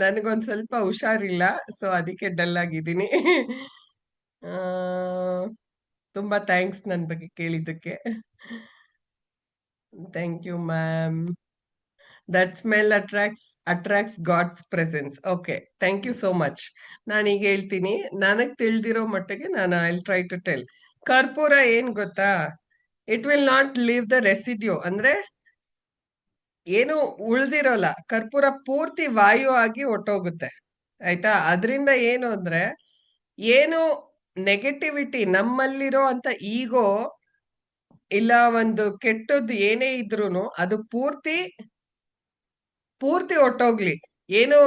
ನನಗೊಂದ್ ಸ್ವಲ್ಪ ಹುಷಾರಿಲ್ಲ, ಸೊ ಅದಕ್ಕೆ ಡಲ್ ಆಗಿದ್ದೀನಿ. ಆ, ತುಂಬಾ ಥ್ಯಾಂಕ್ಸ್ ನನ್ ಬಗ್ಗೆ ಕೇಳಿದ್ದಕ್ಕೆ. Thank you ma'am. That smell attracts god's presence. Okay, thank you so much. ನಾನೀಗ ಹೇಳ್ತೀನಿ, ನನಗ್ ತಿಳಿದಿರೋ ಮಟ್ಟಿಗೆ ನಾನು ಐ ಟ್ರೈ ಟು ಟೆಲ್. ಕರ್ಪೂರ ಏನ್ ಗೊತ್ತಾ? It will not leave the residue, ಅಂದ್ರೆ ಏನು ಉಳ್ದಿರೋಲ್ಲ. ಕರ್ಪೂರ ಪೂರ್ತಿ ವಾಯು ಆಗಿ ಹೊಟ್ಟೋಗುತ್ತೆ. ಆಯ್ತಾ? ಅದರಿಂದ ಏನು ಅಂದ್ರೆ, ಏನು ನೆಗೆಟಿವಿಟಿ ನಮ್ಮಲ್ಲಿರೋ ಅಂತ ಈಗೋ ಇಲ್ಲ ಒಂದು ಕೆಟ್ಟದ್ದು ಏನೇ ಇದ್ರೂನು ಅದು ಪೂರ್ತಿ ಹೊಟ್ಟೋಗ್ಲಿ. ಏನು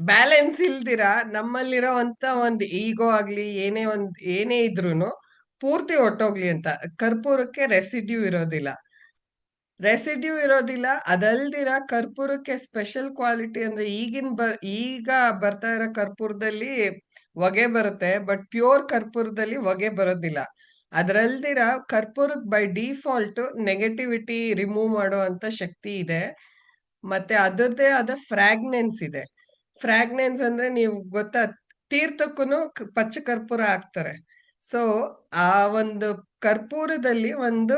ಬ್ಯಾಲೆನ್ಸ್ ಇಲ್ದಿರ ನಮ್ಮಲ್ಲಿರೋ ಅಂತ ಒಂದು ಈಗೋ ಆಗ್ಲಿ ಏನೇ ಇದ್ರೂನು ಪೂರ್ತಿ ಹೊಟ್ಟೋಗ್ಲಿ ಅಂತ. ಕರ್ಪೂರಕ್ಕೆ ರೆಸಿಡ್ಯೂ ಇರೋದಿಲ್ಲ. ಅದಲ್ದಿರ ಕರ್ಪೂರಕ್ಕೆ ಸ್ಪೆಷಲ್ ಕ್ವಾಲಿಟಿ ಅಂದ್ರೆ ಈಗ ಬರ್ತಾ ಇರೋ ಕರ್ಪೂರದಲ್ಲಿ ಹೊಗೆ ಬರುತ್ತೆ, ಬಟ್ ಪ್ಯೂರ್ ಕರ್ಪೂರದಲ್ಲಿ ಹೊಗೆ ಬರೋದಿಲ್ಲ. ಅದರಲ್ದಿರ ಕರ್ಪೂರಕ್ಕೆ ಬೈ ಡಿಫಾಲ್ಟ್ ನೆಗೆಟಿವಿಟಿ ರಿಮೂವ್ ಮಾಡೋ ಅಂತ ಶಕ್ತಿ ಇದೆ. ಮತ್ತೆ ಅದರದೇ ಆದ ಫ್ರಾಗ್ನೆನ್ಸ್ ಇದೆ. ಫ್ರಾಗ್ನೆನ್ಸ್ ಅಂದ್ರೆ ನೀವು ಗೊತ್ತಾ, ತೀರ್ಥಕ್ಕೂ ಪಚ್ಚ ಕರ್ಪೂರ ಹಾಕ್ತಾರೆ. ಸೊ ಆ ಒಂದು ಕರ್ಪೂರದಲ್ಲಿ ಒಂದು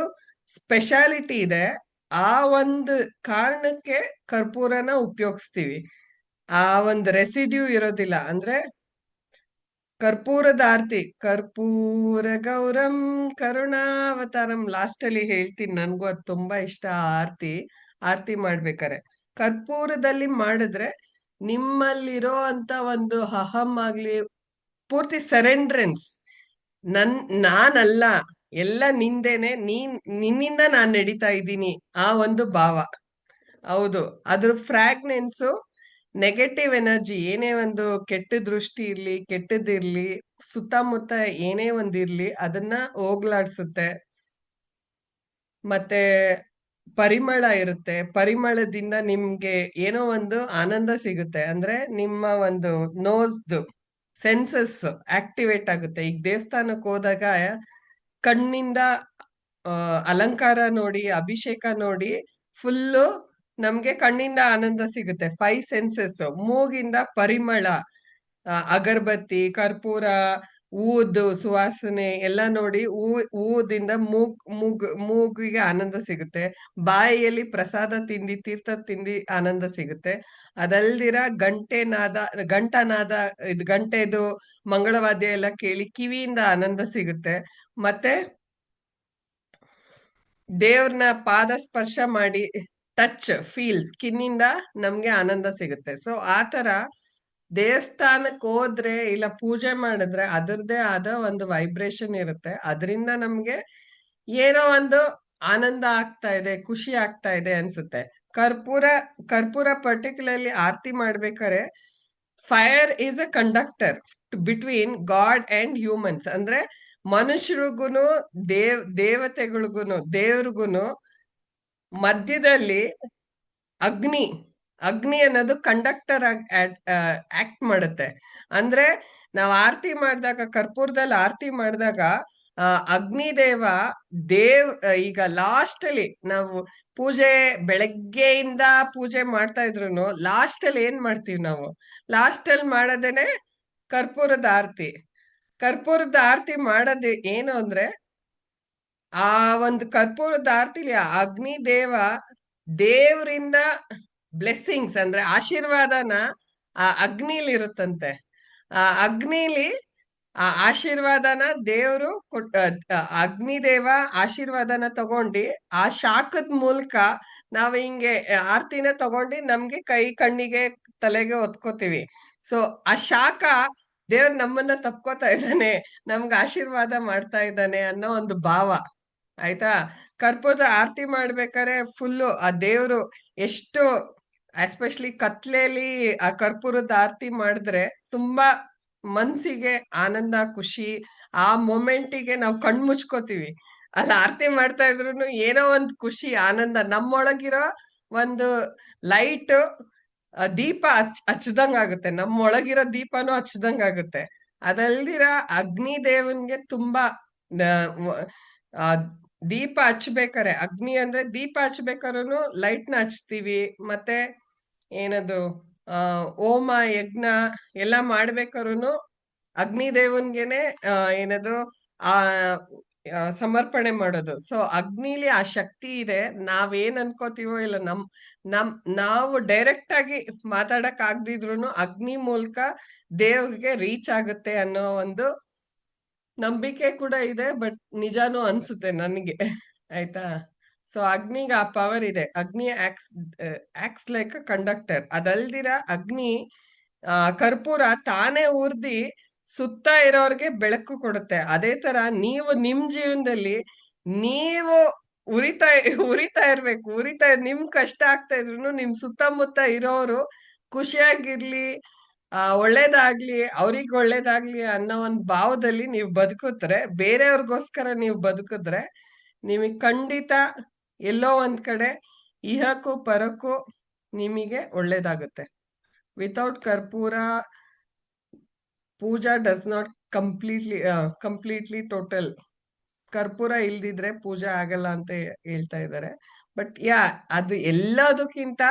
ಸ್ಪೆಷಾಲಿಟಿ ಇದೆ. ಆ ಒಂದು ಕಾರಣಕ್ಕೆ ಕರ್ಪೂರನ ಉಪಯೋಗಿಸ್ತೀವಿ. ಆ ಒಂದು ರೆಸಿಡ್ಯೂ ಇರೋದಿಲ್ಲ. ಅಂದ್ರೆ ಕರ್ಪೂರದ ಆರತಿ, ಕರ್ಪೂರ ಗೌರಂ ಕರುಣಾವತಾರಂ, ಲಾಸ್ಟ್ ಅಲ್ಲಿ ಹೇಳ್ತೀನಿ. ನನ್ಗೂ ಅದು ತುಂಬಾ ಇಷ್ಟ ಆ ಆರತಿ ಮಾಡ್ಬೇಕಾರೆ. ಕರ್ಪೂರದಲ್ಲಿ ಮಾಡಿದ್ರೆ ನಿಮ್ಮಲ್ಲಿರೋ ಅಂತ ಒಂದು ಅಹಂ ಆಗ್ಲಿ, ಪೂರ್ತಿ ಸರೆಂಡ್ರೆನ್ಸ್, ನಾನಲ್ಲ, ಎಲ್ಲ ನಿಂದೇನೆ, ನಿನ್ನಿಂದ ನಾನ್ ನಡೀತಾ ಇದ್ದೀನಿ, ಆ ಒಂದು ಭಾವ. ಹೌದು, ಅದ್ರ ಫ್ರಾಗ್ನೆನ್ಸು ನೆಗೆಟಿವ್ ಎನರ್ಜಿ, ಏನೇ ಒಂದು ಕೆಟ್ಟ ದೃಷ್ಟಿ ಇರ್ಲಿ, ಕೆಟ್ಟದಿರ್ಲಿ, ಸುತ್ತಮುತ್ತ ಏನೇ ಒಂದಿರ್ಲಿ, ಅದನ್ನ ಹೋಗ್ಲಾಡ್ಸುತ್ತೆ. ಮತ್ತೆ ಪರಿಮಳ ಇರುತ್ತೆ, ಪರಿಮಳದಿಂದ ನಿಮ್ಗೆ ಏನೋ ಒಂದು ಆನಂದ ಸಿಗುತ್ತೆ. ಅಂದ್ರೆ ನಿಮ್ಮ ಒಂದು ನೋಸ್ದು ಸೆನ್ಸಸ್ ಆಕ್ಟಿವೇಟ್ ಆಗುತ್ತೆ. ಈಗ ದೇವಸ್ಥಾನಕ್ಕೆ ಹೋದಾಗ ಕಣ್ಣಿಂದ ಅಲಂಕಾರ ನೋಡಿ, ಅಭಿಷೇಕ ನೋಡಿ ಫುಲ್ಲು ನಮ್ಗೆ ಕಣ್ಣಿಂದ ಆನಂದ ಸಿಗುತ್ತೆ. 5 ಸೆನ್ಸಸ್. ಮೂಗಿಂದ ಪರಿಮಳ, ಅಗರ್ಬತ್ತಿ, ಕರ್ಪೂರ, ಹೂವದ್ದು ಸುವಾಸನೆ ಎಲ್ಲ ನೋಡಿ ಹೂವದಿಂದ ಮೂಗಿಗೆ ಆನಂದ ಸಿಗುತ್ತೆ. ಬಾಯಿಯಲ್ಲಿ ಪ್ರಸಾದ ತಿಂದಿ, ತೀರ್ಥ ತಿಂದಿ ಆನಂದ ಸಿಗುತ್ತೆ. ಅದಲ್ದಿರ ಗಂಟನಾದ, ಇದು ಗಂಟೆದು ಮಂಗಳವಾದ್ಯ ಎಲ್ಲ ಕೇಳಿ ಕಿವಿಯಿಂದ ಆನಂದ ಸಿಗುತ್ತೆ. ಮತ್ತೆ ದೇವ್ರನ್ನ ಪಾದ ಸ್ಪರ್ಶ ಮಾಡಿ, ಟಚ್, ಸ್ಕಿನ್ನಿಂದ ನಮ್ಗೆ ಆನಂದ ಸಿಗುತ್ತೆ. ಸೊ ಆತರ ದೇವಸ್ಥಾನಕ್ಕೆ ಹೋದ್ರೆ ಇಲ್ಲ ಪೂಜೆ ಮಾಡಿದ್ರೆ ಅದರದೇ ಆದ ಒಂದು ವೈಬ್ರೇಷನ್ ಇರುತ್ತೆ. ಅದರಿಂದ ನಮ್ಗೆ ಏನೋ ಒಂದು ಆನಂದ ಆಗ್ತಾ ಇದೆ, ಖುಷಿ ಆಗ್ತಾ ಇದೆ ಅನ್ಸುತ್ತೆ. ಕರ್ಪೂರ ಪರ್ಟಿಕ್ಯುಲರ್ಲಿ ಆರತಿ ಮಾಡ್ಬೇಕಾರೆ, fire is a conductor between god and humans. ಅಂದ್ರೆ ಮನುಷ್ಯರಿಗೂನು ದೇವ್ರಿಗೂನು ಮಧ್ಯದಲ್ಲಿ ಅಗ್ನಿ ಅನ್ನೋದು ಕಂಡಕ್ಟರ್ ಆಕ್ಟ್ ಮಾಡುತ್ತೆ. ಅಂದ್ರೆ ನಾವು ಆರತಿ ಮಾಡಿದಾಗ, ಕರ್ಪೂರದಲ್ಲಿ ಆರತಿ ಮಾಡಿದಾಗ ಅಗ್ನಿದೇವ ಈಗ ಲಾಸ್ಟ್ ಅಲ್ಲಿ ನಾವು ಬೆಳಗ್ಗೆಯಿಂದ ಪೂಜೆ ಮಾಡ್ತಾ ಇದ್ರು ಲಾಸ್ಟ್ ಅಲ್ಲಿ ಏನ್ ಮಾಡ್ತೀವಿ ನಾವು? ಲಾಸ್ಟ್ ಅಲ್ಲಿ ಮಾಡೋದೇನೆ ಕರ್ಪೂರದ ಆರತಿ ಮಾಡೋದು ಏನು ಅಂದ್ರೆ, ಆ ಒಂದು ಕರ್ಪೂರದ ಆರತಿಲಿ ಅಗ್ನಿ ದೇವರಿಂದ ಬ್ಲೆಸ್ಸಿಂಗ್ಸ್ ಅಂದ್ರೆ ಆಶೀರ್ವಾದನ ಆ ಅಗ್ನಿಲಿ ಇರುತ್ತಂತೆ. ಆ ಅಗ್ನಿಲಿ ಆ ಆಶೀರ್ವಾದನ ದೇವರು ಅಗ್ನಿದೇವ ಆಶೀರ್ವಾದನ ತಗೊಂಡು ಆ ಶಾಖದ ಮೂಲಕ ನಾವ್ ಹಿಂಗೆ ಆರ್ತಿನ ತಗೊಂಡು ನಮ್ಗೆ ಕೈ ಕಣ್ಣಿಗೆ ತಲೆಗೆ ಒತ್ಕೋತೀವಿ. ಸೊ ಆ ಶಾಖ ದೇವ್ರು ನಮ್ಮನ್ನ ತಪ್ಕೋತಾ ಇದ್ದಾನೆ, ನಮ್ಗೆ ಆಶೀರ್ವಾದ ಮಾಡ್ತಾ ಇದ್ದಾನೆ ಅನ್ನೋ ಒಂದು ಭಾವ. ಆಯ್ತಾ? ಕರ್ಪೂರದ ಆರತಿ ಮಾಡ್ಬೇಕಾದ್ರೆ ಫುಲ್ಲು ಆ ದೇವ್ರು ಎಷ್ಟು ಎಸ್ಪೆಷಲಿ ಕತ್ಲೆಯಲ್ಲಿ ಆ ಕರ್ಪೂರದ ಆರತಿ ಮಾಡಿದ್ರೆ ತುಂಬಾ ಮನ್ಸಿಗೆ ಆನಂದ ಖುಷಿ. ಆ ಮೊಮೆಂಟಿಗೆ ನಾವು ಕಣ್ ಮುಚ್ಕೋತೀವಿ. ಅಲ್ಲಿ ಆರತಿ ಮಾಡ್ತಾ ಇದ್ರು ಏನೋ ಒಂದು ಖುಷಿ ಆನಂದ ನಮ್ಮೊಳಗಿರೋ ಒಂದು ಲೈಟ್ ದೀಪ ಹಚ್ದಂಗ್ ಆಗುತ್ತೆ, ನಮ್ಮೊಳಗಿರೋ ದೀಪನೂ ಹಚ್ದಂಗ್ ಆಗುತ್ತೆ. ಅದಲ್ದಿರ ಅಗ್ನಿ ದೇವನ್ಗೆ ತುಂಬಾ ಆ, ದೀಪ ಹಚ್ಬೇಕಾರೆ, ಅಗ್ನಿ ಅಂದ್ರೆ ದೀಪ ಹಚ್ಬೇಕಾದ್ರೂ ಲೈಟ್ ನ ಹಚ್ತೀವಿ. ಮತ್ತೆ ಏನದು ಹೋಮ ಯಜ್ಞ ಎಲ್ಲ ಮಾಡ್ಬೇಕಾದ್ರೂ ಅಗ್ನಿ ದೇವನ್ಗೆನೆ ಏನದು ಆ ಸಮರ್ಪಣೆ ಮಾಡೋದು. ಸೊ ಅಗ್ನಿಲಿ ಆ ಶಕ್ತಿ ಇದೆ. ನಾವೇನ್ ಅನ್ಕೋತೀವೋ ಇಲ್ಲ, ನಮ್ ನಾವು ಡೈರೆಕ್ಟ್ ಆಗಿ ಮಾತಾಡಕ್ ಆಗದಿದ್ರು ಅಗ್ನಿ ಮೂಲಕ ದೇವ್ರಿಗೆ ರೀಚ್ ಆಗುತ್ತೆ ಅನ್ನೋ ಒಂದು ನಂಬಿಕೆ ಕೂಡ ಇದೆ. ಬಟ್ ನಿಜಾನೂ ಅನ್ಸುತ್ತೆ ನನಗೆ. ಆಯ್ತಾ? ಸೊ ಅಗ್ನಿಗೆ ಆ ಪವರ್ ಇದೆ. ಅಗ್ನಿ ಆಕ್ಸ್ ಲೈಕ್ ಅ ಕಂಡಕ್ಟರ್. ಅದಲ್ದಿರ ಅಗ್ನಿ ಕರ್ಪೂರ ತಾನೇ ಉರ್ದಿ ಸುತ್ತ ಇರೋರ್ಗೆ ಬೆಳಕು ಕೊಡುತ್ತೆ. ಅದೇ ತರ ನೀವು ನಿಮ್ ಜೀವನದಲ್ಲಿ ನೀವು ಉರಿತಾ ಉರಿತಾ ಇರ್ಬೇಕು. ನಿಮ್ ಕಷ್ಟ ಆಗ್ತಾ ಇದ್ರು ನಿಮ್ ಸುತ್ತಮುತ್ತ ಇರೋರು ಖುಷಿಯಾಗಿರ್ಲಿ, ಒಳ್ಳೇದಾಗ್ಲಿ, ಅವ್ರಿಗೆ ಒಳ್ಳೇದಾಗ್ಲಿ ಅನ್ನೋ ಒಂದ್ ಭಾವದಲ್ಲಿ ನೀವು ಬದುಕಿದ್ರೆ, ಬೇರೆಯವ್ರಿಗೋಸ್ಕರ ನೀವು ಬದುಕಿದ್ರೆ, ನಿಮಗ್ ಖಂಡಿತ ಎಲ್ಲೋ ಒಂದ್ ಕಡೆ ಇಹಕ್ಕೂ ಪರಕ್ಕೂ ನಿಮಗೆ ಒಳ್ಳೇದಾಗುತ್ತೆ. ವಿತೌಟ್ ಕರ್ಪೂರ ಪೂಜಾ ಡಸ್ ನಾಟ್ ಕಂಪ್ಲೀಟ್ಲಿ ಟೋಟಲ್. ಕರ್ಪೂರ ಇಲ್ದಿದ್ರೆ ಪೂಜೆ ಆಗಲ್ಲ ಅಂತ ಹೇಳ್ತಾ ಇದ್ದಾರೆ. ಬಟ್ ಅದು ಎಲ್ಲದಕ್ಕಿಂತ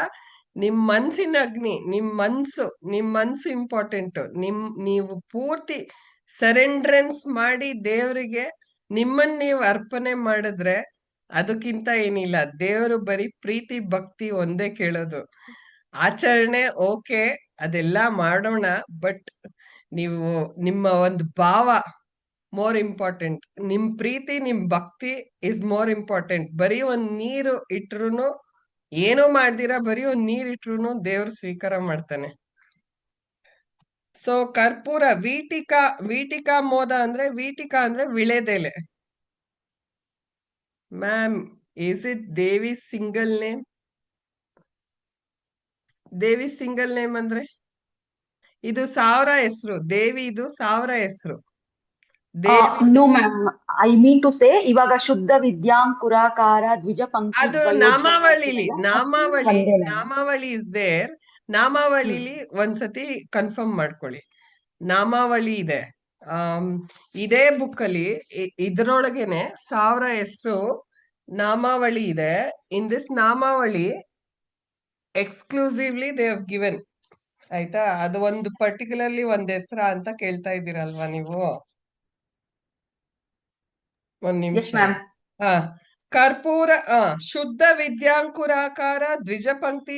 ನಿಮ್ ಮನ್ಸಿನ ಅಗ್ನಿ, ನಿಮ್ ಮನ್ಸು ಇಂಪಾರ್ಟೆಂಟ್. ನೀವು ಪೂರ್ತಿ ಸರೆಂಡ್ರೆನ್ಸ್ ಮಾಡಿ ದೇವರಿಗೆ ನಿಮ್ಮನ್ನ ನೀವು ಅರ್ಪಣೆ ಮಾಡಿದ್ರೆ ಅದಕ್ಕಿಂತ ಏನಿಲ್ಲ. ದೇವರು ಬರೀ ಪ್ರೀತಿ ಭಕ್ತಿ ಒಂದೇ ಕೇಳೋದು. ಆಚರಣೆ ಓಕೆ, ಅದೆಲ್ಲ ಮಾಡೋಣ. ಬಟ್ ನೀವು ನಿಮ್ಮ ಒಂದು ಭಾವ ಮೋರ್ ಇಂಪಾರ್ಟೆಂಟ್. ನಿಮ್ ಪ್ರೀತಿ ನಿಮ್ ಭಕ್ತಿ ಇಸ್ ಮೋರ್ ಇಂಪಾರ್ಟೆಂಟ್. ಬರೀ ಒಂದ್ ನೀರು ಇಟ್ರುನು, ಏನೋ ಮಾಡ್ದಿರಾ ಬರೀ ಒಂದ್ ನೀರ್ ಇಟ್ರುನು ದೇವ್ರು ಸ್ವೀಕಾರ ಮಾಡ್ತಾನೆ. ಸೊ ಕರ್ಪೂರ ವೀಟಿಕಾ ಮೋದ ಅಂದ್ರೆ, ವೀಟಿಕಾ ಅಂದ್ರೆ ವಿಳೆದೆಲೆ. Ma'am, is it Devi single name? Devi single name ಅಂದ್ರೆ ಇದು 1000 ಹೆಸರು. ದೇವಿ ಇದು 1000 ಹೆಸರು. Devi no ma'am, I mean to say ಇವಾಗ ಶುದ್ಧ ವಿದ್ಯಾಂಕುರಾಕಾರ ದ್ವಿಜ ಪಂಕ್ತಿ ಅದು ದ್ವಯೋಜ್ವಲ ನಾಮಾವಳಿಲಿ, ಅಂತಿರಲ್ಲ, ಅದು ಒಂದೇ ma'am. Namavali is there. Hmm. ನಾಮಾವಳಿಲಿ ಒಂದ್ಸತಿ ಕನ್ಫರ್ಮ್ ಮಾಡ್ಕೊಳ್ಳಿ. ನಾಮಾವಳಿ ಇದೆ. ಇದೇ ಬುಕ್ ಅಲ್ಲಿ ಇದ್ರೊಳಗೇನೆ 1000 ಹೆಸರು ನಾಮಾವಳಿ ಇದೆ. In this namavali exclusively they have given. ಆಯ್ತಾ? ಅದು ಒಂದು ಪರ್ಟಿಕ್ಯುಲರ್ಲಿ ಒಂದ್ ಹೆಸರ ಅಂತ ಕೇಳ್ತಾ ಇದ್ದೀರಲ್ವಾ ನೀವು? ಒಂದ್ ನಿಮಿಷ. Yes ma'am. ಹಾ, ಕರ್ಪೂರ ಶುದ್ಧ ವಿದ್ಯಾಂಕುರಾಕಾರ ದ್ವಿಜ ಪಂಕ್ತಿ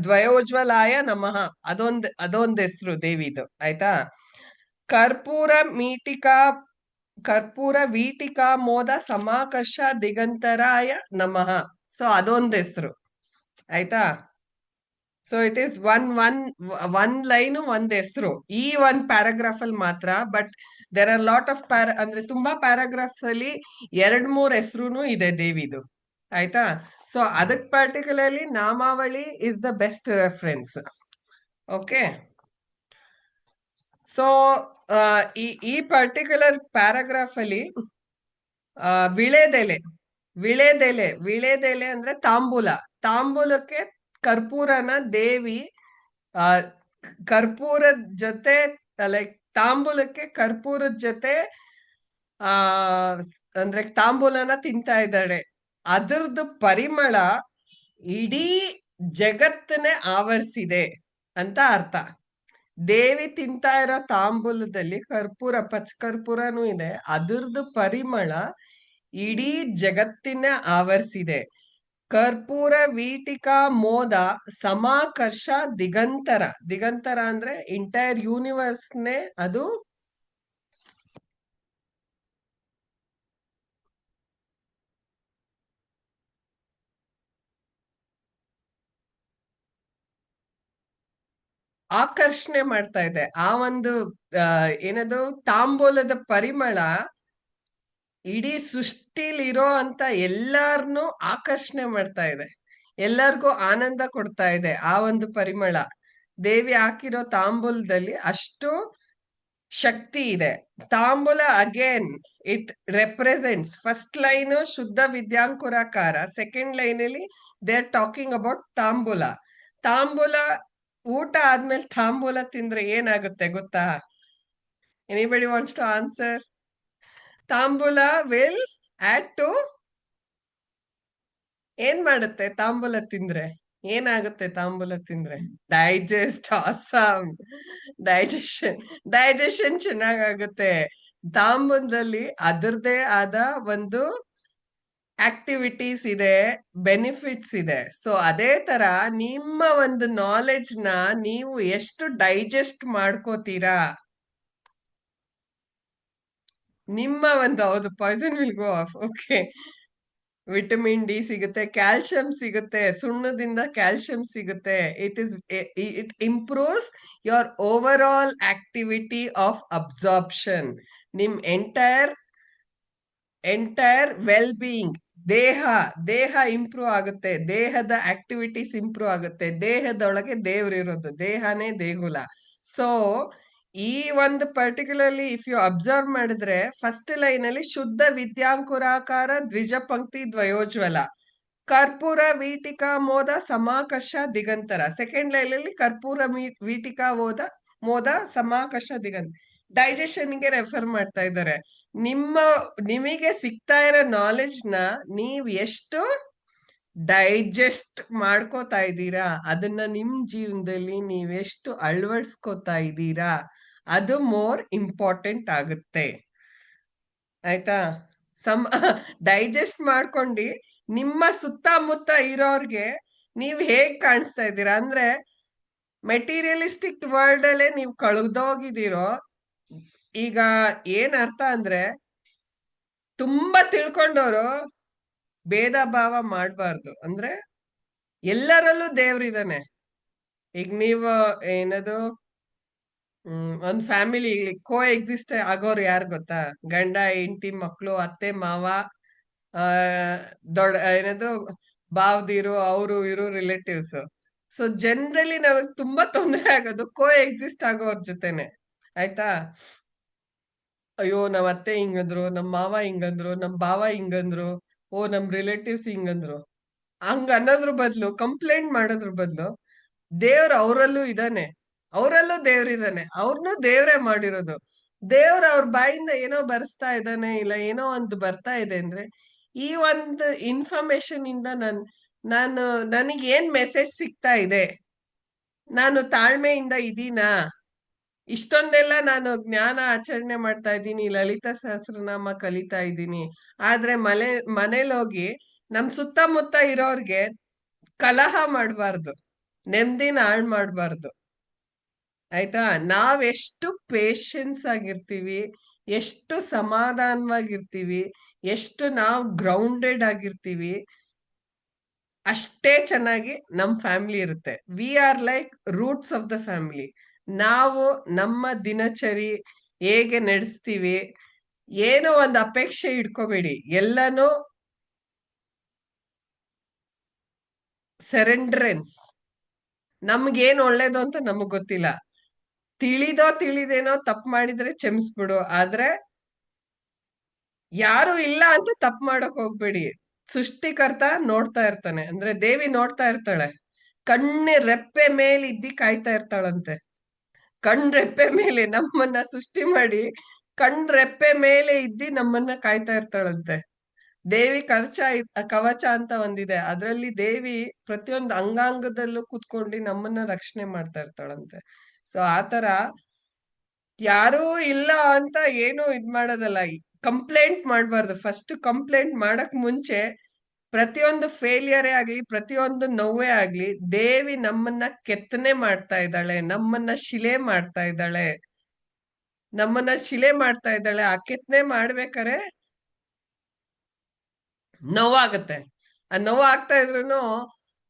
ದ್ವಯೋಜ್ವಲಾಯ ನಮಃ. ಅದೊಂದ್ ಹೆಸರು ದೇವಿದು. ಆಯ್ತಾ? ಕರ್ಪೂರ ಮೀಟಿಕಾ ಕರ್ಪೂರ ವೀಟಿಕಾ ಮೋದ ಸಮಾಕರ್ಷ ದಿಗಂತರಾಯ ನಮಃ. ಸೊ ಅದೊಂದ್ ಹೆಸರು. ಆಯ್ತಾ? So it is one line ಒಂದ್ ಹೆಸರು ಈ ಒಂದ್ ಪ್ಯಾರಾಗ್ರಾಫ್ ಅಲ್ಲಿ ಮಾತ್ರ. But there are lot of ಅಂದ್ರೆ ತುಂಬಾ ಪ್ಯಾರಾಗ್ರಾಫ್ಸ್ ಅಲ್ಲಿ 2-3 ಹೆಸರು ಇದೆ ದೇವಿದು. ಆಯ್ತಾ? ಸೊ ಅದಕ್ particularly namavali is the best reference. Okay. So ಈ ಪರ್ಟಿಕ್ಯುಲರ್ ಪ್ಯಾರಾಗ್ರಾಫ್ ಅಲ್ಲಿ ವಿಳೆದೆಲೆ ವಿಳೆದೆಲೆ ಅಂದ್ರೆ ತಾಂಬೂಲ. ತಾಂಬೂಲಕ್ಕೆ ಕರ್ಪೂರನ ದೇವಿ ಆ ಕರ್ಪೂರದ ಜೊತೆ, ಲೈಕ್ ತಾಂಬೂಲಕ್ಕೆ ಕರ್ಪೂರದ ಜೊತೆ ಆ ಅಂದ್ರೆ ತಾಂಬೂಲನ ತಿಂತಾ ಇದ್ದಾಳೆ. ಅದರದ್ದು ಪರಿಮಳ ಇಡೀ ಜಗತ್ತನ್ನೇ ಆವರಿಸಿದೆ ಅಂತ ಅರ್ಥ. ದೇವಿ ತಿಂತಾ ಇರೋ ತಾಂಬೂಲದಲ್ಲಿ ಕರ್ಪೂರ, ಪಚ ಕರ್ಪೂರನೂ ಇದೆ. ಅದರದ್ದು ಪರಿಮಳ ಇಡೀ ಜಗತ್ತಿನ ಆವರಿಸಿದೆ. ಕರ್ಪೂರ ವೀಟಿಕಾ ಮೋದ ಸಮಾಕರ್ಷ ದಿಗಂತರ ಅಂದ್ರೆ ಎಂಟೈರ್ ಯೂನಿವರ್ಸ್ನೇ ಅದು ಆಕರ್ಷಣೆ ಮಾಡ್ತಾ ಇದೆ. ಆ ಒಂದು ಏನದು ತಾಂಬೂಲದ ಪರಿಮಳ. ಇಡೀ ಸೃಷ್ಟಿಲಿರೋ ಅಂತ ಎಲ್ಲಾರ್ನು ಆಕರ್ಷಣೆ ಮಾಡ್ತಾ ಇದೆ, ಎಲ್ಲರಿಗೂ ಆನಂದ ಕೊಡ್ತಾ ಇದೆ ಆ ಒಂದು ಪರಿಮಳ. ದೇವಿ ಹಾಕಿರೋ ತಾಂಬೂಲದಲ್ಲಿ ಅಷ್ಟು ಶಕ್ತಿ ಇದೆ. Tambula again it represents, first line ಶುದ್ಧ ವಿದ್ಯಾಂಕುರಾಕಾರ, ಸೆಕೆಂಡ್ ಲೈನ್ ಅಲ್ಲಿ they are talking about tambula. ತಾಂಬೂಲ, ಊಟ ಆದ್ಮೇಲೆ ತಾಂಬೂಲ ತಿಂದ್ರೆ ಏನಾಗುತ್ತೆ ಗೊತ್ತಾ? Anybody wants to answer? Tambula will add to, ಏನ್ ಮಾಡುತ್ತೆ ತಾಂಬೂಲ ತಿಂದ್ರೆ? ಏನಾಗುತ್ತೆ ತಾಂಬೂಲ ತಿಂದ್ರೆ? ಡೈಜೆಸ್ಟ್. ಆಸಮ್. ಡೈಜೆಷನ್. ಡೈಜೆಷನ್ ಚೆನ್ನಾಗಾಗುತ್ತೆ. ತಾಂಬೂಲದಲ್ಲಿ ಅದರದೇ ಆದ ಒಂದು ಆಕ್ಟಿವಿಟೀಸ್ ಇದೆ, ಬೆನಿಫಿಟ್ಸ್ ಇದೆ. ಸೊ ಅದೇ ತರ ನಿಮ್ಮ ಒಂದು ನಾಲೆಡ್ಜ್ ನ ನೀವು ಎಷ್ಟು ಡೈಜೆಸ್ಟ್ ಮಾಡ್ಕೋತೀರಾ, ನಿಮ್ಮ ಒಂದು, ಹೌದು, poison will go off. Okay. Vitamin D ಸಿಗುತ್ತೆ, ಕ್ಯಾಲ್ಸಿಯಂ ಸಿಗುತ್ತೆ, ಸುಣ್ಣದಿಂದ ಕ್ಯಾಲ್ಸಿಯಂ ಸಿಗುತ್ತೆ. It improves your overall activity of absorption. ನಿಮ್ ಎಂಟೈರ್ ವೆಲ್ ಬೀಯಿಂಗ್, ದೇಹ ದೇಹ ಇಂಪ್ರೂವ್ ಆಗುತ್ತೆ, ದೇಹದ ಆಕ್ಟಿವಿಟೀಸ್ ಇಂಪ್ರೂವ್ ಆಗುತ್ತೆ. ದೇಹದೊಳಗೆ ದೇವ್ರಿರೋದು, ದೇಹನೇ ದೇಗುಲ. ಸೊ ಈ ಒಂದು ಪರ್ಟಿಕ್ಯುಲರ್ಲಿ ಇಫ್ ಯು ಅಬ್ಸರ್ವ್ ಮಾಡಿದ್ರೆ, ಫಸ್ಟ್ ಲೈನ್ ಅಲ್ಲಿ ಶುದ್ಧ ವಿದ್ಯಾಂಕುರಾಕಾರ ದ್ವಿಜ ಪಂಕ್ತಿ ದ್ವಯೋಜ್ವಲ, ಕರ್ಪೂರ ವೀಟಿಕಾ ಮೋದ ಸಮಾಕರ್ಷ ದಿಗಂತರ. ಸೆಕೆಂಡ್ ಲೈನ್ ಅಲ್ಲಿ ಕರ್ಪೂರ ವೀಟಿಕಾ ಮೋದ ಸಮಾಕರ್ಷ ದಿಗಂತ. ಡೈಜೆಷನ್ಗೆ ರೆಫರ್ ಮಾಡ್ತಾ ಇದ್ದಾರೆ. ನಿಮಗೆ ಸಿಗ್ತಾ ಇರೋ ನಾಲೆಡ್ಜ್ ನ ನೀವ್ ಎಷ್ಟು ಡೈಜೆಸ್ಟ್ ಮಾಡ್ಕೋತಾ ಇದ್ದೀರಾ, ಅದನ್ನ ನಿಮ್ ಜೀವನದಲ್ಲಿ ನೀವೆಷ್ಟು ಅಳವಡಿಸ್ಕೋತಾ ಇದ್ದೀರಾ, ಅದು ಮೋರ್ ಇಂಪಾರ್ಟೆಂಟ್ ಆಗುತ್ತೆ. ಆಯ್ತಾ? ಡೈಜೆಸ್ಟ್ ಮಾಡ್ಕೊಂಡು ನಿಮ್ಮ ಸುತ್ತಮುತ್ತ ಇರೋರ್ಗೆ ನೀವ್ ಹೇಗ್ ಕಾಣಿಸ್ತಾ ಇದ್ದೀರಾ ಅಂದ್ರೆ, ಮೆಟೀರಿಯಲಿಸ್ಟಿಕ್ ವರ್ಲ್ಡ್ ಅಲ್ಲೇ ನೀವು ಕಳೆದೋಗಿದ್ದೀರೋ. ಈಗ ಏನ್ ಅರ್ಥ ಅಂದ್ರೆ, ತುಂಬಾ ತಿಳ್ಕೊಂಡವರು ಭೇದ ಭಾವ ಮಾಡಬಾರ್ದು. ಅಂದ್ರೆ ಎಲ್ಲರಲ್ಲೂ ದೇವ್ರಿದಾನೆ. ಈಗ ನೀವು ಏನದು, ಒಂದ್ ಫ್ಯಾಮಿಲಿ ಕೋ ಎಕ್ಸಿಸ್ಟ್ ಆಗೋರು ಯಾರು ಗೊತ್ತಾ? ಗಂಡ ಹೆಂಡತಿ ಮಕ್ಕಳು, ಅತ್ತೆ ಮಾವ, ಆ ದೊಡ್ಡ ಏನದು ಬಾವ್ದಿರು, ಅವರು ಇರು ರಿಲೇಟಿವ್ಸ್. ಸೊ ಜನರಲಿ ನಮಗ್ ತುಂಬಾ ತೊಂದರೆ ಆಗೋದು ಕೋ ಎಕ್ಸಿಸ್ಟ್ ಆಗೋರ್ ಜೊತೆನೆ. ಆಯ್ತಾ? ಅಯ್ಯೋ ನಾವ್ ಅತ್ತೆ ಹಿಂಗಂದ್ರು, ನಮ್ ಮಾವ ಹಿಂಗಂದ್ರು, ನಮ್ ಭಾವ ಹಿಂಗಂದ್ರು, ಓ ನಮ್ ರಿಲೇಟಿವ್ಸ್ ಹಿಂಗಂದ್ರು, ಹಂಗ ಅನ್ನೋದ್ರ ಬದ್ಲು, ಕಂಪ್ಲೇಂಟ್ ಮಾಡೋದ್ರ ಬದ್ಲು, ದೇವ್ರ ಅವರಲ್ಲೂ ಇದಾನೆ, ಅವರಲ್ಲೂ ದೇವ್ರಿದಾನೆ, ಅವ್ರನ್ನೂ ದೇವ್ರೇ ಮಾಡಿರೋದು. ದೇವ್ರ ಅವ್ರ ಬಾಯಿಂದ ಏನೋ ಬರ್ಸ್ತಾ ಇದ್ದಾನೆ, ಇಲ್ಲ ಏನೋ ಒಂದು ಬರ್ತಾ ಇದೆ ಅಂದ್ರೆ, ಈ ಒಂದು ಇನ್ಫಾರ್ಮೇಶನ್ ಇಂದ ನಾನು ನನಗೆ ಏನ್ ಮೆಸೇಜ್ ಸಿಗ್ತಾ ಇದೆ, ನಾನು ತಾಳ್ಮೆಯಿಂದ ಇದೀನಾ, ಇಷ್ಟೊಂದೆಲ್ಲ ನಾನು ಜ್ಞಾನ ಆಚರಣೆ ಮಾಡ್ತಾ ಇದ್ದೀನಿ, ಲಲಿತಾ ಸಹಸ್ರನಾಮ ಕಲಿತಾ ಇದ್ದೀನಿ, ಆದ್ರೆ ಮನೇಲೋಗಿ ನಮ್ ಸುತ್ತಮುತ್ತ ಇರೋರ್ಗೆ ಕಲಹ ಮಾಡಬಾರ್ದು, ನೆಮ್ಮದಿನ ಹಾಳು ಮಾಡಬಾರ್ದು. ಆಯ್ತಾ? ನಾವೆಷ್ಟು ಪೇಶನ್ಸ್ ಆಗಿರ್ತೀವಿ, ಎಷ್ಟು ಸಮಾಧಾನವಾಗಿರ್ತೀವಿ, ಎಷ್ಟು ನಾವು ಗ್ರೌಂಡೆಡ್ ಆಗಿರ್ತೀವಿ, ಅಷ್ಟೇ ಚೆನ್ನಾಗಿ ನಮ್ ಫ್ಯಾಮಿಲಿ ಇರುತ್ತೆ. We are like roots of the family. ನಾವು ನಮ್ಮ ದಿನಚರಿ ಹೇಗೆ ನಡೆಸ್ತೀವಿ, ಏನೋ ಒಂದು ಅಪೇಕ್ಷೆ ಇಟ್ಕೋಬೇಡಿ, ಎಲ್ಲಾನು ಸೆರೆಂಡ್ರೆನ್ಸ್. ನಮ್ಗೇನ್ ಒಳ್ಳೇದು ಅಂತ ನಮಗ್ ಗೊತ್ತಿಲ್ಲ, ತಿಳಿದೇನೋ ತಪ್ಪು ಮಾಡಿದ್ರೆ ಕ್ಷಮಿಸ್ಬಿಡು, ಆದ್ರೆ ಯಾರು ಇಲ್ಲ ಅಂತ ತಪ್ಪು ಮಾಡಕ್ ಹೋಗ್ಬೇಡಿ. ಸೃಷ್ಟಿಕರ್ತ ನೋಡ್ತಾ ಇರ್ತಾನೆ, ಅಂದ್ರೆ ದೇವಿ ನೋಡ್ತಾ ಇರ್ತಾಳೆ, ರೆಪ್ಪೆ ಮೇಲೆ ಇದ್ದಿ ಕಾಯ್ತಾ ಇರ್ತಾಳಂತೆ. ರೆಪ್ಪೆ ಮೇಲೆ ನಮ್ಮನ್ನ ಸೃಷ್ಟಿ ಮಾಡಿ, ರೆಪ್ಪೆ ಮೇಲೆ ಇದ್ದಿ ನಮ್ಮನ್ನ ಕಾಯ್ತಾ ಇರ್ತಾಳಂತೆ. ದೇವಿ ಕವಚ ಅಂತ ಒಂದಿದೆ, ಅದ್ರಲ್ಲಿ ದೇವಿ ಪ್ರತಿಯೊಂದು ಅಂಗಾಂಗದಲ್ಲೂ ಕುತ್ಕೊಂಡು ನಮ್ಮನ್ನ ರಕ್ಷಣೆ ಮಾಡ್ತಾ ಇರ್ತಾಳಂತೆ. ಸೊ ಆತರ ಯಾರೂ ಇಲ್ಲ ಅಂತ ಏನು ಇದ್ ಮಾಡೋದಲ್ಲ. ಕಂಪ್ಲೇಂಟ್ ಮಾಡ್ಬಾರ್ದು. ಫಸ್ಟ್ ಕಂಪ್ಲೇಂಟ್ ಮಾಡಕ್ ಮುಂಚೆ ಪ್ರತಿಯೊಂದು ಫೇಲಿಯರೇ ಆಗ್ಲಿ, ಪ್ರತಿಯೊಂದು ನೋವೇ ಆಗ್ಲಿ, ದೇವಿ ನಮ್ಮನ್ನ ಕೆತ್ತನೆ ಮಾಡ್ತಾ ಇದ್ದಾಳೆ, ನಮ್ಮನ್ನ ಶಿಲೆ ಮಾಡ್ತಾ ಇದ್ದಾಳೆ, ಆ ಕೆತ್ತನೆ ಮಾಡ್ಬೇಕಾರೆ ನೋವಾಗತ್ತೆ. ಆ ನೋವಾಗ್ತಾ ಇದ್ರೂನು,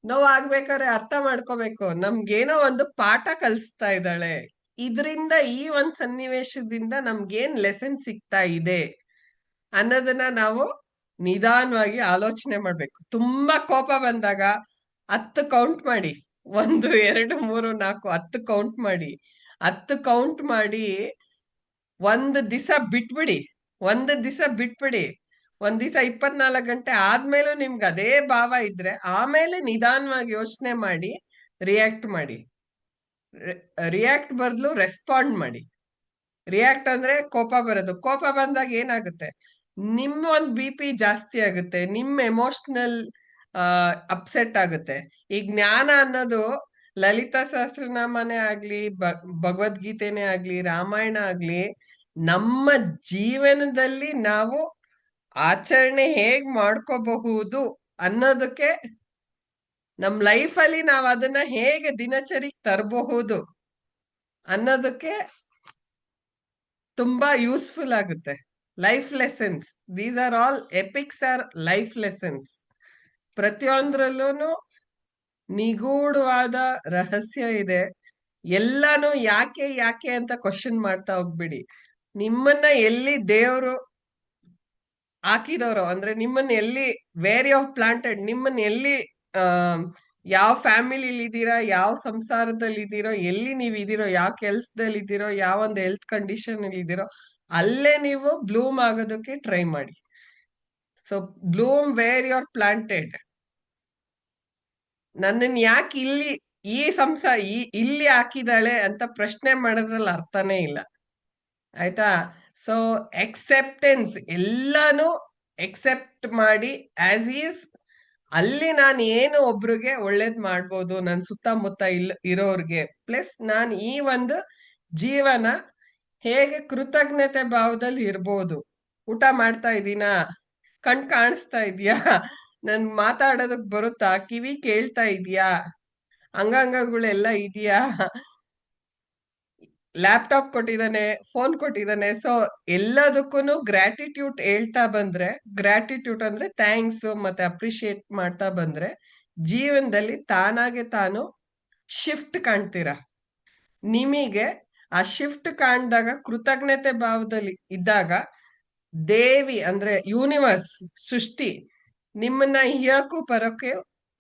ನೋವಾಗ್ಬೇಕಾದ್ರೆ ಅರ್ಥ ಮಾಡ್ಕೋಬೇಕು, ನಮ್ಗೇನೋ ಒಂದು ಪಾಠ ಕಲಿಸ್ತಾ ಇದ್ದಾಳೆ, ಇದರಿಂದ ಈ ಒಂದ್ ಸನ್ನಿವೇಶದಿಂದ ನಮ್ಗೇನ್ ಲೆಸನ್ ಸಿಗ್ತಾ ಇದೆ. ಅನ್ನೋದನ್ನ ನಾವು ನಿಧಾನವಾಗಿ ಆಲೋಚನೆ ಮಾಡ್ಬೇಕು. ತುಂಬಾ ಕೋಪ ಬಂದಾಗ 10 ಕೌಂಟ್ ಮಾಡಿ. 1, 2, 3, 4, 10 ಕೌಂಟ್ ಮಾಡಿ. 10 ಕೌಂಟ್ ಮಾಡಿ ಒಂದ್ ದಿವಸ ಬಿಟ್ಬಿಡಿ. ಒಂದ್ ದಿವಸ ಬಿಟ್ಬಿಡಿ. ಒಂದ್ ದಿವಸ 24 ಗಂಟೆ ಆದ್ಮೇಲೂ ನಿಮ್ಗೆ ಅದೇ ಭಾವ ಇದ್ರೆ ಆಮೇಲೆ ನಿಧಾನವಾಗಿ ಯೋಚನೆ ಮಾಡಿ ರಿಯಾಕ್ಟ್ ಮಾಡಿ. ರಿಯಾಕ್ಟ್ ಬದಲು ರೆಸ್ಪಾಂಡ್ ಮಾಡಿ. ರಿಯಾಕ್ಟ್ ಅಂದ್ರೆ ಕೋಪ ಬರೋದು. ಕೋಪ ಬಂದಾಗ ಏನಾಗುತ್ತೆ, ನಿಮ್ಮ ಒಂದ್ BP ಜಾಸ್ತಿ ಆಗುತ್ತೆ, ನಿಮ್ಮ ಎಮೋಷನಲ್ ಅಪ್ಸೆಟ್ ಆಗುತ್ತೆ. ಈ ಜ್ಞಾನ ಅನ್ನೋದು ಲಲಿತಾ ಸಹಸ್ರನಾಮನೇ ಆಗ್ಲಿ, ಭಗವದ್ಗೀತೆನೇ ಆಗ್ಲಿ, ರಾಮಾಯಣ ಆಗ್ಲಿ, ನಮ್ಮ ಜೀವನದಲ್ಲಿ ನಾವು ಆಚರಣೆ ಹೇಗ್ ಮಾಡ್ಕೋಬಹುದು ಅನ್ನೋದಕ್ಕೆ, ನಮ್ ಲೈಫಲ್ಲಿ ನಾವು ಅದನ್ನ ಹೇಗೆ ದಿನಚರಿಗೆ ತರಬಹುದು ಅನ್ನೋದಕ್ಕೆ ತುಂಬಾ ಯೂಸ್ಫುಲ್ ಆಗುತ್ತೆ. Life lessons, these are all epics are life lessons. ಪ್ರತಿಯೊಂದ್ರಲ್ಲೂ ನಿಗೂಢವಾದ ರಹಸ್ಯ ಇದೆ. ಎಲ್ಲಾನು ಯಾಕೆ ಯಾಕೆ ಅಂತ ಕ್ವಶನ್ ಮಾಡ್ತಾ ಹೋಗ್ಬಿಡಿ. ನಿಮ್ಮನ್ನ ಎಲ್ಲಿ ದೇವರು ಹಾಕಿದವರು ಅಂದ್ರೆ, ನಿಮ್ಮನ್ನ ಎಲ್ಲಿ ವೇರ್ ಆಫ್ ಪ್ಲಾಂಟೆಡ್, ನಿಮ್ಮನ್ನ ಎಲ್ಲಿ ಯಾವ ಫ್ಯಾಮಿಲಿಲಿ ಇದ್ದೀರಾ, ಯಾವ ಸಂಸಾರದಲ್ಲಿ ಇದ್ದೀರೋ, ಎಲ್ಲಿ ನೀವ್ ಇದ್ದೀರೋ, ಯಾವ ಕೆಲ್ಸದಲ್ಲಿ ಇದ್ದೀರೋ, ಯಾವ ಒಂದು ಹೆಲ್ತ್ ಕಂಡೀಷನ್ ಅಲ್ಲಿ ಇದ್ದೀರೋ, ಅಲ್ಲೇ ನೀವು ಬ್ಲೂಮ್ ಆಗೋದಕ್ಕೆ ಟ್ರೈ ಮಾಡಿ. So bloom where you are planted. ನನ್ನನ್ ಯಾಕೆ ಈ ಇಲ್ಲಿ ಹಾಕಿದಾಳೆ ಅಂತ ಪ್ರಶ್ನೆ ಮಾಡೋದ್ರಲ್ಲಿ ಅರ್ಥನೇ ಇಲ್ಲ. ಆಯ್ತಾ? ಸೊ ಎಕ್ಸೆಪ್ಟೆನ್ಸ್, ಎಲ್ಲಾನು ಎಕ್ಸೆಪ್ಟ್ ಮಾಡಿ ಆಸ್ ಈಸ್. ಅಲ್ಲಿ ನಾನು ಏನು ಒಬ್ರಿಗೆ ಒಳ್ಳೇದ್ ಮಾಡ್ಬೋದು ನನ್ ಸುತ್ತಮುತ್ತ ಇರೋರ್ಗೆ, ಪ್ಲಸ್ ನಾನು ಈ ಒಂದು ಜೀವನ ಹೇಗೆ ಕೃತಜ್ಞತೆ ಭಾವದಲ್ಲಿ ಇರ್ಬೋದು. ಊಟ ಮಾಡ್ತಾ ಇದ್ದೀನಾ, ಕಣ್ ಕಾಣಿಸ್ತಾ ಇದ್ಯಾ, ನನ್ ಮಾತಾಡೋದಕ್ ಬರುತ್ತಾ, ಕಿವಿ ಕೇಳ್ತಾ ಇದ್ಯಾ, ಅಂಗಾಂಗಗಳೆಲ್ಲ ಇದೆಯಾ, ಲ್ಯಾಪ್ಟಾಪ್ ಕೊಟ್ಟಿದ್ದಾನೆ, ಫೋನ್ ಕೊಟ್ಟಿದ್ದಾನೆ. ಸೊ ಎಲ್ಲದಕ್ಕೂ ಗ್ರಾಟಿಟ್ಯೂಡ್ ಹೇಳ್ತಾ ಬಂದ್ರೆ, ಗ್ರಾಟಿಟ್ಯೂಡ್ ಅಂದ್ರೆ ಥ್ಯಾಂಕ್ಸ್ ಮತ್ತೆ ಅಪ್ರಿಶಿಯೇಟ್ ಮಾಡ್ತಾ ಬಂದ್ರೆ, ಜೀವನದಲ್ಲಿ ತಾನಾಗೆ ತಾನು ಶಿಫ್ಟ್ ಕಾಣ್ತೀರಾ. ನಿಮಗೆ ಆ ಶಿಫ್ಟ್ ಕಾಣ್ದಾಗ, ಕೃತಜ್ಞತೆ ಭಾವದಲ್ಲಿ ಇದ್ದಾಗ, ದೇವಿ ಅಂದ್ರೆ ಯೂನಿವರ್ಸ್, ಸೃಷ್ಟಿ ನಿಮ್ಮನ್ನ ಇಯಕ್ಕೂ ಬರೋಕೆ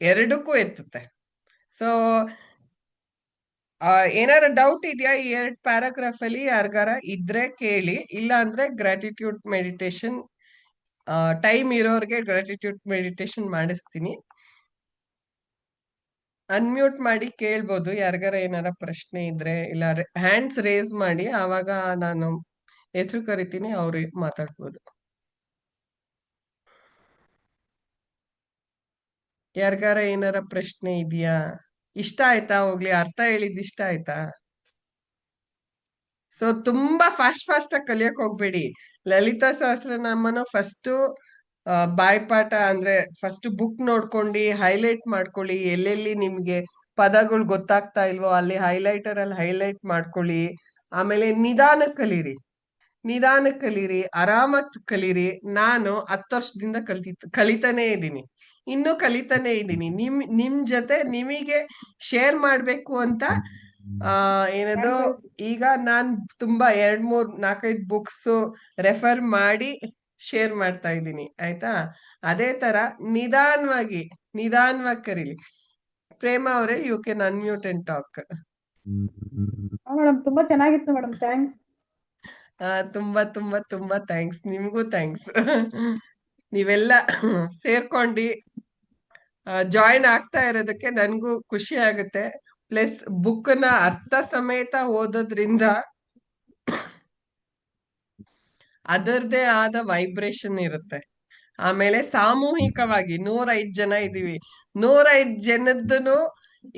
ಎರಡಕ್ಕೂ ಎತ್ತುತ್ತೆ. ಸೊ ಏನಾರ ಡೌಟ್ ಇದೆಯಾ ಈ 2 ಪ್ಯಾರಾಗ್ರಾಫ್ ಅಲ್ಲಿ? ಯಾರಿಗಾರ ಇದ್ರೆ ಕೇಳಿ, ಇಲ್ಲ ಅಂದ್ರೆ ಗ್ರಾಟಿಟ್ಯೂಡ್ ಮೆಡಿಟೇಷನ್ ಟೈಮ್ ಇರೋರ್ಗೆ ಗ್ರಾಟಿಟ್ಯೂಡ್ ಮೆಡಿಟೇಷನ್ ಮಾಡಿಸ್ತೀನಿ. ಅನ್ಮ್ಯೂಟ್ ಮಾಡಿ ಕೇಳ್ಬೋದು. ಯಾರಿಗಾರ ಏನಾರ ಪ್ರಶ್ನೆ ಇದ್ರೆ, ಇಲ್ಲ ಹ್ಯಾಂಡ್ಸ್ ರೇಸ್ ಮಾಡಿ, ಆವಾಗ ನಾನು ಹೆಸರು ಕರಿತೀನಿ, ಅವ್ರು ಮಾತಾಡ್ಬೋದು. ಯಾರಿಗಾರ ಏನಾರ ಪ್ರಶ್ನೆ ಇದೆಯಾ? ಇಷ್ಟ ಆಯ್ತಾ? ಹೋಗ್ಲಿ, ಅರ್ಥ ಹೇಳಿದ್ ಇಷ್ಟ ಆಯ್ತಾ? ಸೊ ತುಂಬಾ ಫಾಸ್ಟ್ ಆಗಿ ಕಲಿಯಕ್ ಹೋಗ್ಬೇಡಿ. ಲಲಿತಾ ಸಹಸ್ರನಾಮನ ಫಸ್ಟ್ ಬಾಯ್ಪಾಠ ಅಂದ್ರೆ ಫಸ್ಟ್ ಬುಕ್ ನೋಡ್ಕೊಂಡು ಹೈಲೈಟ್ ಮಾಡ್ಕೊಳ್ಳಿ. ಎಲ್ಲೆಲ್ಲಿ ನಿಮ್ಗೆ ಪದಗಳು ಗೊತ್ತಾಗ್ತಾ ಇಲ್ವೋ ಅಲ್ಲಿ ಹೈಲೈಟರ್ ಅಲ್ಲಿ ಹೈಲೈಟ್ ಮಾಡ್ಕೊಳ್ಳಿ. ಆಮೇಲೆ ನಿಧಾನಕ್ಕೆ ಕಲೀರಿ, ಆರಾಮಾಗಿ ಕಲೀರಿ. ನಾನು 10 ವರ್ಷದಿಂದ ಕಲಿತಾನೇ ಇದ್ದೀನಿ, ಇನ್ನೂ ಕಲಿತಾನೇ ಇದ್ದೀನಿ. ನಿಮ್ ಜೊತೆ ನಿಮಗೆ ಶೇರ್ ಮಾಡ್ಬೇಕು ಅಂತ ಏನದು, ಈಗ ನಾನ್ ತುಂಬಾ 2, 3, 4, 5 ಬುಕ್ಸ್ ರೆಫರ್ ಮಾಡಿ ಶೇರ್ ಮಾಡ್ತಾ ಇದ್ದೀನಿ. ಆಯ್ತಾ? ಅದೇ ತರ ನಿಧಾನವಾಗಿ ಕರೀಲಿ. ಪ್ರೇಮ ಅವರೇ, you can unmute and talk. Madam ತುಂಬಾ ಚೆನ್ನಾಗಿತ್ತು ಮೇಡಮ್, ಥ್ಯಾಂಕ್ಸ್. ತುಂಬಾ ತುಂಬಾ ತುಂಬಾ ಥ್ಯಾಂಕ್ಸ್. ನಿಮ್ಗೂ ಥ್ಯಾಂಕ್ಸ್. ನೀವೆಲ್ಲ ಸೇರ್ಕೊಂಡು ಜಾಯಿನ್ ಆಗ್ತಾ ಇರೋದಕ್ಕೆ ನನ್ಗೂ ಖುಷಿ ಆಗುತ್ತೆ. ಪ್ಲಸ್ ಬುಕ್ನ ಅರ್ಥ ಸಮೇತ ಓದೋದ್ರಿಂದ ಅದರದೇ ಆದ ವೈಬ್ರೇಷನ್ ಇರುತ್ತೆ. ಆಮೇಲೆ ಸಾಮೂಹಿಕವಾಗಿ 105 ಜನ ಇದೀವಿ. 105 ಜನದ್ದನು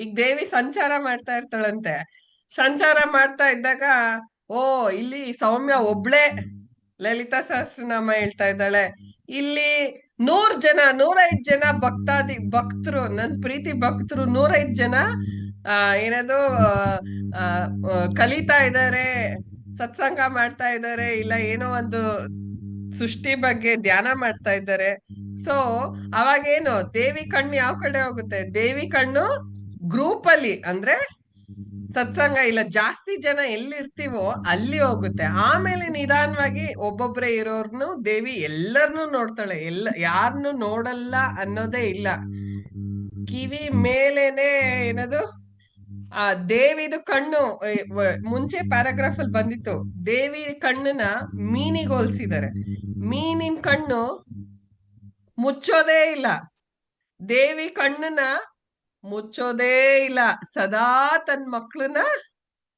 ಈಗ ದೇವಿ ಸಂಚಾರ ಮಾಡ್ತಾ ಇರ್ತಾಳಂತೆ. ಸಂಚಾರ ಮಾಡ್ತಾ ಇದ್ದಾಗ, ಓ ಇಲ್ಲಿ ಸೌಮ್ಯ ಒಬ್ಳೆ ಲಲಿತಾ ಸಹಸ್ರನಾಮ ಹೇಳ್ತಾ ಇದ್ದಾಳೆ, ಇಲ್ಲಿ 105 ಜನ ಭಕ್ತರು, ನನ್ ಪ್ರೀತಿ ಭಕ್ತರು 105 ಜನ ಏನದು ಕಲಿತಾ ಇದ್ದಾರೆ, ಸತ್ಸಂಗ ಮಾಡ್ತಾ ಇದ್ದಾರೆ, ಇಲ್ಲ ಏನೋ ಒಂದು ಸೃಷ್ಟಿ ಬಗ್ಗೆ ಧ್ಯಾನ ಮಾಡ್ತಾ ಇದ್ದಾರೆ. ಸೊ ಅವಾಗೇನು ದೇವಿ ಕಣ್ಣು ಯಾವ ಕಡೆ ಹೋಗುತ್ತೆ? ದೇವಿ ಕಣ್ಣು ಗ್ರೂಪ್ ಅಲ್ಲಿ ಅಂದ್ರೆ ಸತ್ಸಂಗ ಇಲ್ಲ, ಜಾಸ್ತಿ ಜನ ಎಲ್ಲಿರ್ತೀವೋ ಅಲ್ಲಿ ಹೋಗುತ್ತೆ. ಆಮೇಲೆ ನಿಧಾನವಾಗಿ ಒಬ್ಬೊಬ್ರೆ ಇರೋರ್ನು ದೇವಿ ಎಲ್ಲರನ್ನೂ ನೋಡ್ತಾಳೆ, ಯಾರನ್ನು ನೋಡಲ್ಲ ಅನ್ನೋದೇ ಇಲ್ಲ. ಕಿವಿ ಮೇಲೇನೆ ಏನದು ಆ ದೇವಿದು ಕಣ್ಣು, ಮುಂಚೆ ಪ್ಯಾರಾಗ್ರಾಫ್ ಅಲ್ಲಿ ಬಂದಿತ್ತು, ದೇವಿ ಕಣ್ಣನ್ನ ಮೀನಿಗೆ ಹೋಲ್ಸಿದ್ದಾರೆ. ಮೀನಿನ ಕಣ್ಣು ಮುಚ್ಚೋದೇ ಇಲ್ಲ, ದೇವಿ ಕಣ್ಣನ್ನ ಮುಚ್ಚೋದೇ ಇಲ್ಲ. ಸದಾ ತನ್ನ ಮಕ್ಳನ್ನ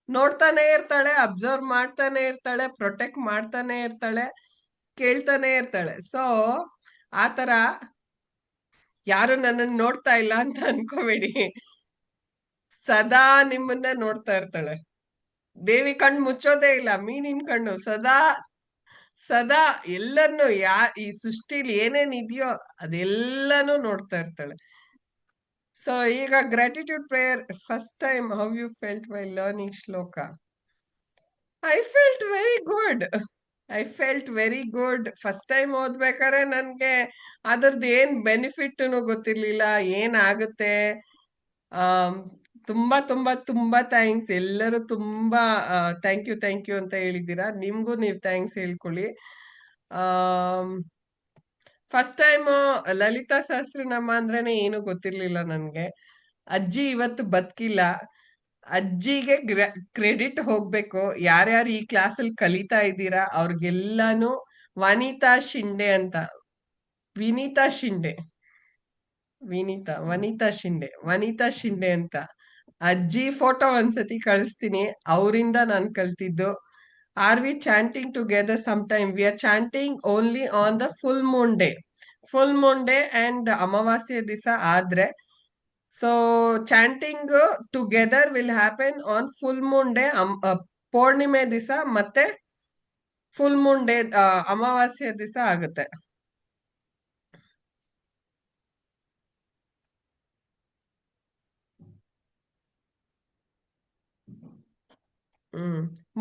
ನೋಡ್ತಾನೆ ಇರ್ತಾಳೆ, ಅಬ್ಸರ್ವ್ ಮಾಡ್ತಾನೆ ಇರ್ತಾಳೆ, ಪ್ರೊಟೆಕ್ಟ್ ಮಾಡ್ತಾನೆ ಇರ್ತಾಳೆ, ಕೇಳ್ತಾನೆ ಇರ್ತಾಳೆ. ಸೊ ಆತರ ಯಾರು ನನ್ನನ್ನು ನೋಡ್ತಾ ಇಲ್ಲ ಅಂತ ಅನ್ಕೋಬೇಡಿ, ಸದಾ ನಿಮ್ಮನ್ನ ನೋಡ್ತಾ ಇರ್ತಾಳೆ. ದೇವಿ ಕಣ್ಣು ಮುಚ್ಚೋದೇ ಇಲ್ಲ, ಮೀನಿನ ಕಣ್ಣು ಸದಾ ಸದಾ ಎಲ್ಲರನ್ನು ಈ ಸೃಷ್ಟಿಲಿ ಏನೇನ್ ಇದೆಯೋ ಅದೆಲ್ಲಾನು ನೋಡ್ತಾ ಇರ್ತಾಳೆ. ಸೊ ಈಗ gratitude prayer, first time how you felt why learning shloka? I felt very good. First time ಓದ್ಬೇಕಾದ್ರೆ ನನ್ಗೆ ಅದ್ರದ್ದು ಏನ್ ಬೆನಿಫಿಟ್ನು ಗೊತ್ತಿರ್ಲಿಲ್ಲ, ಏನಾಗುತ್ತೆ. ತುಂಬಾ ತುಂಬಾ ತುಂಬಾ ಥ್ಯಾಂಕ್ಸ್. ಎಲ್ಲರೂ ತುಂಬಾ ಥ್ಯಾಂಕ್ ಯು ಅಂತ ಹೇಳಿದ್ದೀರಾ. ನಿಮ್ಗೂ ನೀವು ಥ್ಯಾಂಕ್ಸ್ ಹೇಳ್ಕೊಳ್ಳಿ. ಫಸ್ಟ್ ಟೈಮ್ ಲಲಿತಾ ಸಹಸ್ರನಾಮ ಅಂದ್ರೇನೆ ಏನು ಗೊತ್ತಿರ್ಲಿಲ್ಲ ನನ್ಗೆ. ಅಜ್ಜಿ ಇವತ್ತು ಬದುಕಿಲ್ಲ, ಅಜ್ಜಿಗೆ ಕ್ರೆಡಿಟ್ ಹೋಗ್ಬೇಕು. ಯಾರ್ಯಾರು ಈ ಕ್ಲಾಸಲ್ಲಿ ಕಲಿತಾ ಇದ್ದೀರಾ ಅವ್ರಿಗೆಲ್ಲಾನು ವನಿತಾ ಶಿಂಡೆ ಅಂತ, ವನಿತಾ ಶಿಂಡೆ ಅಂತ ಅಜ್ಜಿ ಫೋಟೋ ಒಂದ್ಸತಿ ಕಳಿಸ್ತೀನಿ, ಅವರಿಂದ ನಾನು ಕಲ್ತಿದ್ದು. Are we chanting together sometime? We are chanting only on the full moon day and ಅಮಾವಾಸ್ಯೆ ದಿವಸ ಆದ್ರೆ. So chanting together will happen on full moon day, ಪೌರ್ಣಿಮೆ ದಿವಸ ಮತ್ತೆ ಫುಲ್ ಮೂನ್ ಡೇ ಅಮಾವಾಸ್ಯೆ ದಿವಸ ಆಗುತ್ತೆ.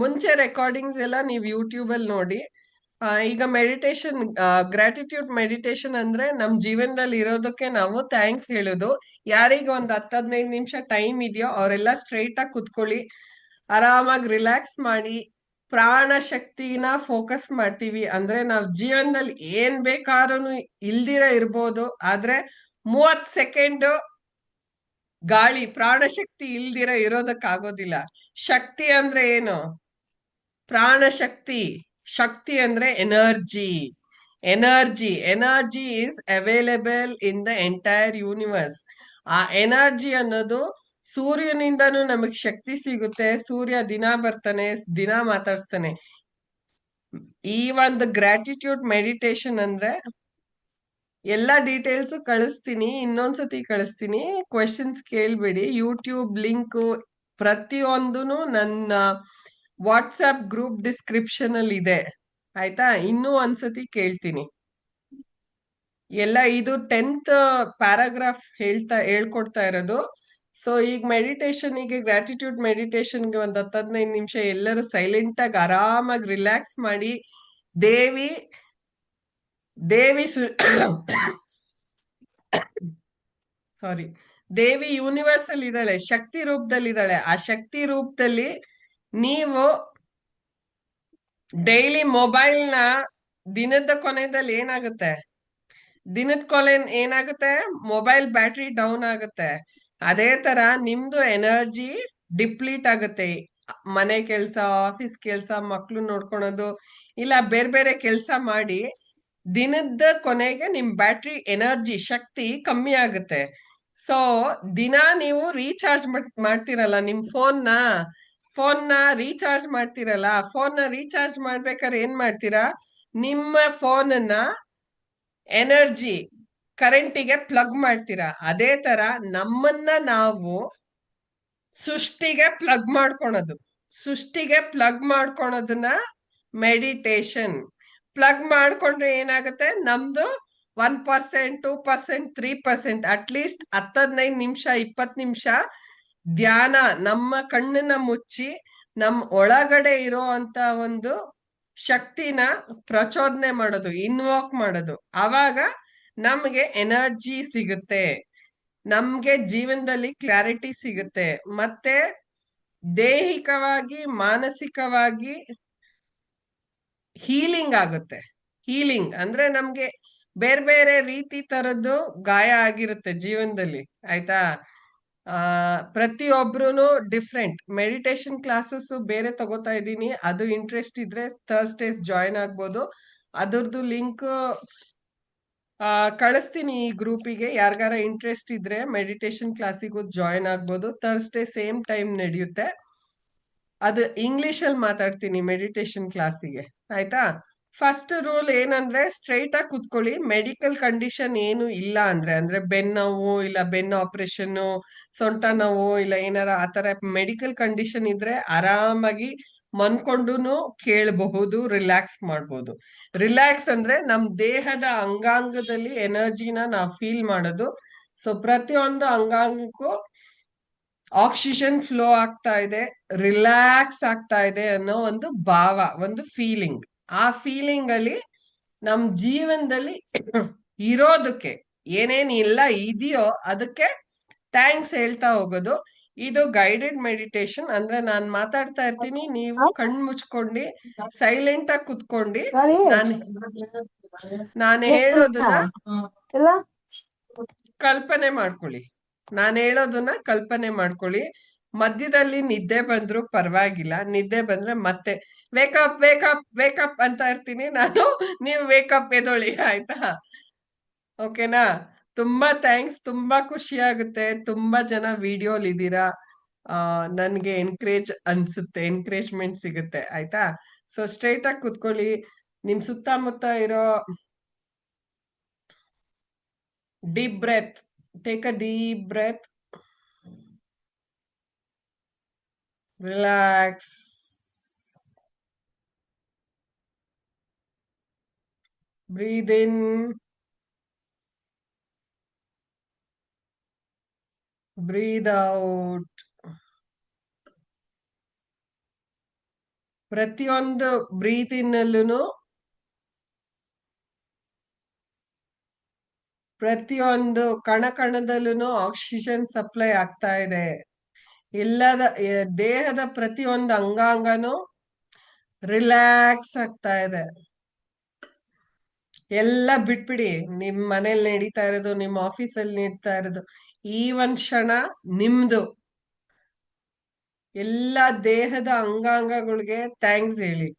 ಮುಂಚೆ ರೆಕಾರ್ಡಿಂಗ್ಸ್ ಎಲ್ಲ ನೀವು ಯೂಟ್ಯೂಬ್ ಅಲ್ಲಿ ನೋಡಿ. ಈಗ ಮೆಡಿಟೇಷನ್, ಗ್ರಾಟಿಟ್ಯೂಡ್ ಮೆಡಿಟೇಷನ್ ಅಂದ್ರೆ ನಮ್ ಜೀವನದಲ್ಲಿ ಇರೋದಕ್ಕೆ ನಾವು ಥ್ಯಾಂಕ್ಸ್ ಹೇಳೋದು. ಯಾರಿಗೆ ಒಂದ್ 10-15 ನಿಮಿಷ ಟೈಮ್ ಇದೆಯೋ ಅವರೆಲ್ಲ ಸ್ಟ್ರೈಟ್ ಆಗಿ ಕುತ್ಕೊಳ್ಳಿ, ಆರಾಮಾಗಿ ರಿಲ್ಯಾಕ್ಸ್ ಮಾಡಿ ಪ್ರಾಣ ಶಕ್ತಿನ ಫೋಕಸ್ ಮಾಡ್ತೀವಿ ಅಂದ್ರೆ ನಾವ್ ಜೀವನದಲ್ಲಿ ಏನ್ ಬೇಕಾದ್ರೂ ಇಲ್ದಿರ ಇರ್ಬೋದು, ಆದ್ರೆ 30 ಸೆಕೆಂಡ್ ಗಾಳಿ ಪ್ರಾಣಶಕ್ತಿ ಇಲ್ದಿರ ಇರೋದಕ್ಕಾಗೋದಿಲ್ಲ. ಶಕ್ತಿ ಅಂದ್ರೆ ಏನು? ಪ್ರಾಣ ಶಕ್ತಿ ಅಂದ್ರೆ energy is available in the entire universe. ಆ ಎನರ್ಜಿ ಅನ್ನೋದು ಸೂರ್ಯನಿಂದನೂ ನಮಗ್ ಶಕ್ತಿ ಸಿಗುತ್ತೆ. ಸೂರ್ಯ ದಿನ ಬರ್ತಾನೆ, ದಿನ ಮಾತಾಡ್ಸ್ತಾನೆ. ಈ ಒಂದು ಗ್ರಾಟಿಟ್ಯೂಡ್ ಮೆಡಿಟೇಷನ್ ಅಂದ್ರೆ ಎಲ್ಲ ಡೀಟೇಲ್ಸ್ ಕಳಿಸ್ತೀನಿ, ಇನ್ನೊಂದ್ಸತಿ ಕಳಿಸ್ತೀನಿ, ಕ್ವೆಶನ್ಸ್ ಕೇಳ್ಬೇಡಿ. ಯೂಟ್ಯೂಬ್ ಲಿಂಕ್ ಪ್ರತಿಯೊಂದೂ ನನ್ನ ವಾಟ್ಸ್ಆಪ್ ಗ್ರೂಪ್ ಡಿಸ್ಕ್ರಿಪ್ಷನ್ ಅಲ್ಲಿ ಇದೆ, ಆಯ್ತಾ? ಇನ್ನೂ ಒಂದ್ಸತಿ ಕೇಳ್ತೀನಿ ಎಲ್ಲ. ಇದು 10th ಪ್ಯಾರಾಗ್ರಾಫ್ ಹೇಳ್ಕೊಡ್ತಾ ಇರೋದು. ಸೊ ಈಗ ಮೆಡಿಟೇಷನ್ಗೆ, ಗ್ರಾಟಿಟ್ಯೂಡ್ ಮೆಡಿಟೇಷನ್ಗೆ ಒಂದ್ 10-15 ನಿಮಿಷ ಎಲ್ಲರೂ ಸೈಲೆಂಟ್ ಆಗಿ ಆರಾಮಾಗಿ ರಿಲ್ಯಾಕ್ಸ್ ಮಾಡಿ. ದೇವಿ ದೇವಿ ಯೂನಿವರ್ಸ್ ಅಲ್ಲಿ ಇದ್ದಾಳೆ, ಶಕ್ತಿ ರೂಪದಲ್ಲಿ ಇದ್ದಾಳೆ. ಆ ಶಕ್ತಿ ರೂಪದಲ್ಲಿ ನೀವು ಡೈಲಿ ಮೊಬೈಲ್ನ ದಿನದ ಕೊನೆಯಲ್ಲಿ ಏನಾಗುತ್ತೆ, ಮೊಬೈಲ್ ಬ್ಯಾಟ್ರಿ ಡೌನ್ ಆಗುತ್ತೆ. ಅದೇ ತರ ನಿಮ್ದು ಎನರ್ಜಿ ಡಿಪ್ಲೀಟ್ ಆಗುತ್ತೆ. ಮನೆ ಕೆಲ್ಸ, ಆಫೀಸ್ ಕೆಲ್ಸ, ಮಕ್ಳು ನೋಡ್ಕೊಳೋದು, ಇಲ್ಲ ಬೇರೆ ಬೇರೆ ಕೆಲ್ಸ ಮಾಡಿ ದಿನದ ಕೊನೆಗೆ ನಿಮ್ ಬ್ಯಾಟ್ರಿ ಎನರ್ಜಿ ಶಕ್ತಿ ಕಮ್ಮಿ ಆಗುತ್ತೆ. ಸೊ ದಿನ ನೀವು ರೀಚಾರ್ಜ್ ಮಾಡ್ತಿರಲ್ಲ ನಿಮ್ ಫೋನ್ನ ರೀಚಾರ್ಜ್ ಮಾಡ್ತಿರಲ್ಲ, ಫೋನ್ನ ರೀಚಾರ್ಜ್ ಮಾಡ್ಬೇಕಾದ್ರೆ ಏನ್ ಮಾಡ್ತೀರಾ? ನಿಮ್ಮ ಫೋನನ್ನ ಎನರ್ಜಿ ಕರೆಂಟಿಗೆ ಪ್ಲಗ್ ಮಾಡ್ತೀರಾ. ಅದೇ ತರ ನಮ್ಮನ್ನ ನಾವು ಸೃಷ್ಟಿಗೆ ಪ್ಲಗ್ ಮಾಡ್ಕೊಳೋದನ್ನ ಮೆಡಿಟೇಷನ್. ಪ್ಲಗ್ ಮಾಡ್ಕೊಂಡ್ರೆ ಏನಾಗುತ್ತೆ? ನಮ್ದು 1%, 2%, 3%, ಅಟ್ಲೀಸ್ಟ್ 10-15 ನಿಮಿಷ, 20 ನಿಮಿಷ ಧ್ಯಾನ, ನಮ್ಮ ಕಣ್ಣನ್ನ ಮುಚ್ಚಿ ನಮ್ ಒಳಗಡೆ ಇರೋ ಅಂತ ಒಂದು ಶಕ್ತಿನ ಪ್ರಚೋದನೆ ಮಾಡೋದು, ಇನ್ವಾಕ್ ಮಾಡೋದು. ಆವಾಗ ನಮ್ಗೆ ಎನರ್ಜಿ ಸಿಗುತ್ತೆ, ನಮ್ಗೆ ಜೀವನದಲ್ಲಿ ಕ್ಲಾರಿಟಿ ಸಿಗುತ್ತೆ, ಮತ್ತೆ ದೈಹಿಕವಾಗಿ ಮಾನಸಿಕವಾಗಿ ಹೀಲಿಂಗ್ ಆಗುತ್ತೆ. ಹೀಲಿಂಗ್ ಅಂದ್ರೆ ನಮ್ಗೆ ಬೇರೆ ಬೇರೆ ರೀತಿ ತರದ್ದು ಗಾಯ ಆಗಿರುತ್ತೆ ಜೀವನದಲ್ಲಿ, ಆಯ್ತಾ. ಪ್ರತಿಯೊಬ್ರು ಡಿಫ್ರೆಂಟ್. ಮೆಡಿಟೇಷನ್ ಕ್ಲಾಸಸ್ ಬೇರೆ ತಗೋತಾ ಇದ್ದೀನಿ, ಅದು ಇಂಟ್ರೆಸ್ಟ್ ಇದ್ರೆ ಥರ್ಸ್ಡೇಸ್ ಜಾಯಿನ್ ಆಗ್ಬೋದು. ಅದ್ರದ್ದು ಲಿಂಕ್ ಕಳಿಸ್ತೀನಿ ಈ ಗ್ರೂಪಿಗೆ. ಯಾರಿಗಾರ ಇಂಟ್ರೆಸ್ಟ್ ಇದ್ರೆ ಮೆಡಿಟೇಷನ್ ಕ್ಲಾಸಿಗೂ ಜಾಯಿನ್ ಆಗ್ಬೋದು. ಥರ್ಸ್ಡೇ ಸೇಮ್ ಟೈಮ್ ನಡೆಯುತ್ತೆ. ಅದು ಇಂಗ್ಲಿಷ್ ಅಲ್ಲಿ ಮಾತಾಡ್ತೀನಿ ಮೆಡಿಟೇಷನ್ ಕ್ಲಾಸಿಗೆ, ಆಯ್ತಾ. ಫಸ್ಟ್ ರೂಲ್ ಏನಂದ್ರೆ ಸ್ಟ್ರೈಟ್ ಆಗಿ ಕುತ್ಕೊಳ್ಳಿ. ಮೆಡಿಕಲ್ ಕಂಡೀಷನ್ ಏನು ಇಲ್ಲ ಅಂದ್ರೆ ಬೆನ್ನೋವು ಇಲ್ಲ ಬೆನ್ನು ಆಪರೇಷನ್, ಸೊಂಟ ನೋವು ಇಲ್ಲ ಏನಾರ ಆತರ ಮೆಡಿಕಲ್ ಕಂಡೀಷನ್ ಇದ್ರೆ ಆರಾಮಾಗಿ ಮನ್ಕೊಂಡುನು ಕೇಳಬಹುದು, ರಿಲ್ಯಾಕ್ಸ್ ಮಾಡ್ಬೋದು. ರಿಲ್ಯಾಕ್ಸ್ ಅಂದ್ರೆ ನಮ್ ದೇಹದ ಅಂಗಾಂಗದಲ್ಲಿ ಎನರ್ಜಿನ ನಾವು ಫೀಲ್ ಮಾಡೋದು. ಸೊ ಪ್ರತಿಯೊಂದು ಅಂಗಾಂಗಕ್ಕೂ ಆಕ್ಸಿಜನ್ ಫ್ಲೋ ಆಗ್ತಾ ಇದೆ, ರಿಲ್ಯಾಕ್ಸ್ ಆಗ್ತಾ ಇದೆ ಅನ್ನೋ ಒಂದು ಭಾವ, ಒಂದು ಫೀಲಿಂಗ್. ಆ ಫೀಲಿಂಗ್ ಅಲ್ಲಿ ನಮ್ ಜೀವನದಲ್ಲಿ ಇರೋದಕ್ಕೆ ಏನೇನ್ ಇಲ್ಲ ಇದೆಯೋ ಅದಕ್ಕೆ ಥ್ಯಾಂಕ್ಸ್ ಹೇಳ್ತಾ ಹೋಗೋದು. ಇದು ಗೈಡೆಡ್ ಮೆಡಿಟೇಷನ್. ಅಂದ್ರೆ ನಾನ್ ಮಾತಾಡ್ತಾ ಇರ್ತೀನಿ, ನೀವು ಕಣ್ ಮುಚ್ಕೊಂಡು ಸೈಲೆಂಟ್ ಆಗಿ ಕುತ್ಕೊಂಡು ನಾನು ಹೇಳೋದನ್ನ ಕಲ್ಪನೆ ಮಾಡ್ಕೊಳ್ಳಿ. ನಾನು ಹೇಳೋದನ್ನ ಕಲ್ಪನೆ ಮಾಡ್ಕೊಳ್ಳಿ. ಮಧ್ಯದಲ್ಲಿ ನಿದ್ದೆ ಬಂದ್ರು ಪರವಾಗಿಲ್ಲ, ನಿದ್ದೆ ಬಂದ್ರೆ ಮತ್ತೆ ವೇಕಪ್ ವೇಕಪ್ ವೇಕಪ್ ಅಂತ ಇರ್ತೀನಿ ನಾನು, ನೀವು ವೇಕಪ್ ಎದೊಳಿ, ಆಯ್ತಾ. ಓಕೆನಾ. ತುಂಬಾ ಥ್ಯಾಂಕ್ಸ್. ತುಂಬಾ ಖುಷಿ ಆಗುತ್ತೆ. ತುಂಬಾ ಜನ ವಿಡಿಯೋಲ್ ಇದ್ದೀರಾ. ನನ್ಗೆ ಎನ್ಕರೇಜ್ ಅನ್ಸುತ್ತೆ, ಎನ್ಕರೇಜ್ಮೆಂಟ್ ಸಿಗುತ್ತೆ, ಆಯ್ತಾ. ಸೊ ಸ್ಟ್ರೈಟ್ ಆಗಿ ಕುತ್ಕೊಳ್ಳಿ. ನಿಮ್ ಸುತ್ತಮುತ್ತ ಇರೋ deep breath. Take a deep breath. Relax. Breathe in. Breathe out. ಪ್ರತಿಯೊಂದು ಬ್ರೀತ್ ಇನ್ನಲ್ಲೂ ಪ್ರತಿಯೊಂದು ಕಣದಲ್ಲೂ ಆಕ್ಸಿಜನ್ ಸಪ್ಲೈ ಆಗ್ತಾ ಇದೆ. ದೇಹದ ಪ್ರತಿಯೊಂದು ಅಂಗಾಂಗನೂ ರಿಲ್ಯಾಕ್ಸ್ ಆಗ್ತಾ ಇದೆ. ಎಲ್ಲ ಬಿಟ್ಬಿಡಿ. ನಿಮ್ ಮನೇಲಿ ನಡೀತಾ ಇರೋದು, ನಿಮ್ ಆಫೀಸಲ್ಲಿ ನಡೀತಾ ಇರೋದು, ಈ ಒಂದ್ ಕ್ಷಣ ನಿಮ್ದು. ಎಲ್ಲ ದೇಹದ ಅಂಗಾಂಗಗಳಿಗೆ ಥ್ಯಾಂಕ್ಸ್ ಹೇಳಿ.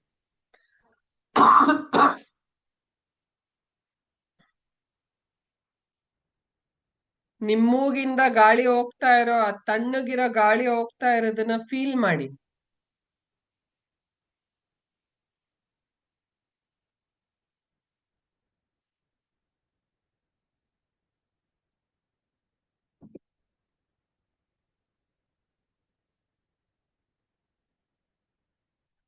ನಿಮ್ ಮೂಗಿಂದ ಗಾಳಿ ಹೋಗ್ತಾ ಇರೋ, ಆ ತಣ್ಣಗಿರೋ ಗಾಳಿ ಹೋಗ್ತಾ ಇರೋದನ್ನ ಫೀಲ್ ಮಾಡಿ.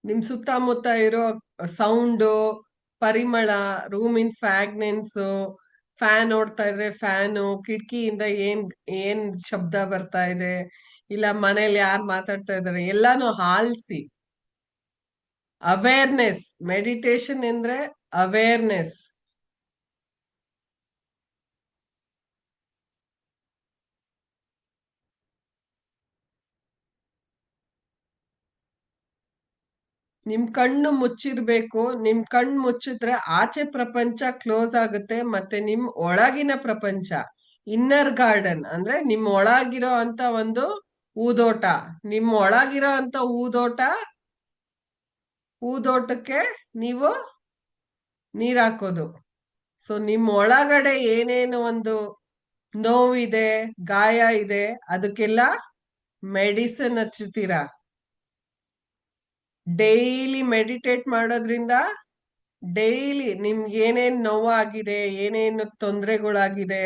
ನಿಮ್ ಸುತ್ತಮುತ್ತ ಇರೋ ಸೌಂಡು, ಪರಿಮಳ, ರೂಮಿನ್ ಫ್ರಾಗ್ನೆನ್ಸ್, ಫ್ಯಾನ್ ಓಡ್ತಾ ಇದ್ರೆ ಫ್ಯಾನು, ಕಿಟಕಿಯಿಂದ ಏನ್ ಶಬ್ದ ಬರ್ತಾ ಇದೆ, ಇಲ್ಲ ಮನೇಲಿ ಯಾರು ಮಾತಾಡ್ತಾ ಇದಾರೆ, ಎಲ್ಲಾನು ಆಲಿಸಿ. ಅವೇರ್ನೆಸ್. ಮೆಡಿಟೇಷನ್ ಅಂದ್ರೆ ಅವೇರ್ನೆಸ್. ನಿಮ್ ಕಣ್ಣು ಮುಚ್ಚಿರ್ಬೇಕು. ನಿಮ್ ಕಣ್ಣು ಮುಚ್ಚಿದ್ರೆ ಆಚೆ ಪ್ರಪಂಚ ಕ್ಲೋಸ್ ಆಗುತ್ತೆ. ಮತ್ತೆ ನಿಮ್ ಒಳಗಿನ ಪ್ರಪಂಚ, ಇನ್ನರ್ ಗಾರ್ಡನ್ ಅಂದ್ರೆ ನಿಮ್ ಒಳಗಿರೋ ಅಂತ ಒಂದು ಹೂದೋಟ. ನಿಮ್ ಒಳಗಿರೋ ಅಂತ ಹೂದೋಟಕ್ಕೆ ನೀವು ನೀರ್ ಹಾಕೋದು. ಸೊ ನಿಮ್ ಒಳಗಡೆ ಏನೇನು ಒಂದು ನೋವಿದೆ, ಗಾಯ ಇದೆ, ಅದಕ್ಕೆಲ್ಲ ಮೆಡಿಸಿನ್ ಹಚ್ಚುತ್ತೀರಾ. ಡೈಲಿ ಮೆಡಿಟೇಟ್ ಮಾಡೋದ್ರಿಂದ ಡೈಲಿ ನಿಮ್ಗೆ ಏನೇನ್ ನೋವಾಗಿದೆ, ಏನೇನು ತೊಂದರೆಗಳಾಗಿದೆ,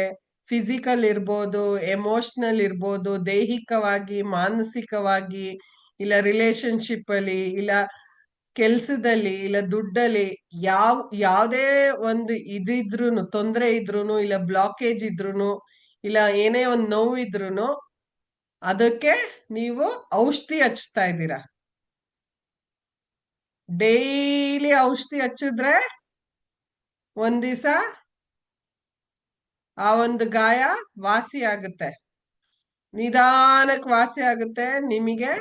ಫಿಸಿಕಲ್ ಇರ್ಬೋದು, ಎಮೋಷನಲ್ ಇರ್ಬೋದು, ದೈಹಿಕವಾಗಿ, ಮಾನಸಿಕವಾಗಿ, ಇಲ್ಲ ರಿಲೇಶನ್ಶಿಪ್ ಅಲ್ಲಿ, ಇಲ್ಲ ಕೆಲ್ಸದಲ್ಲಿ, ಇಲ್ಲ ದುಡ್ಡಲ್ಲಿ, ಯಾವ್ದೇ ಒಂದು ಇದಿದ್ರುನು, ತೊಂದರೆ ಇದ್ರೂನು, ಇಲ್ಲ ಬ್ಲಾಕೇಜ್ ಇದ್ರೂನು, ಇಲ್ಲ ಏನೇ ಒಂದು ನೋವು ಇದ್ರೂನು ಅದಕ್ಕೆ ನೀವು ಔಷಧಿ ಹಚ್ತಾ ಇದ್ದೀರಾ. ಡೈಲಿ ಔಷಧಿ ಹಚ್ಚಿದ್ರೆ ಒಂದ್ ದಿವಸ ಆ ಒಂದು ಗಾಯ ವಾಸಿ ಆಗುತ್ತೆ. ನಿಧಾನಕ್ಕೆ ವಾಸಿ ಆಗುತ್ತೆ. ನಿಮಗೆ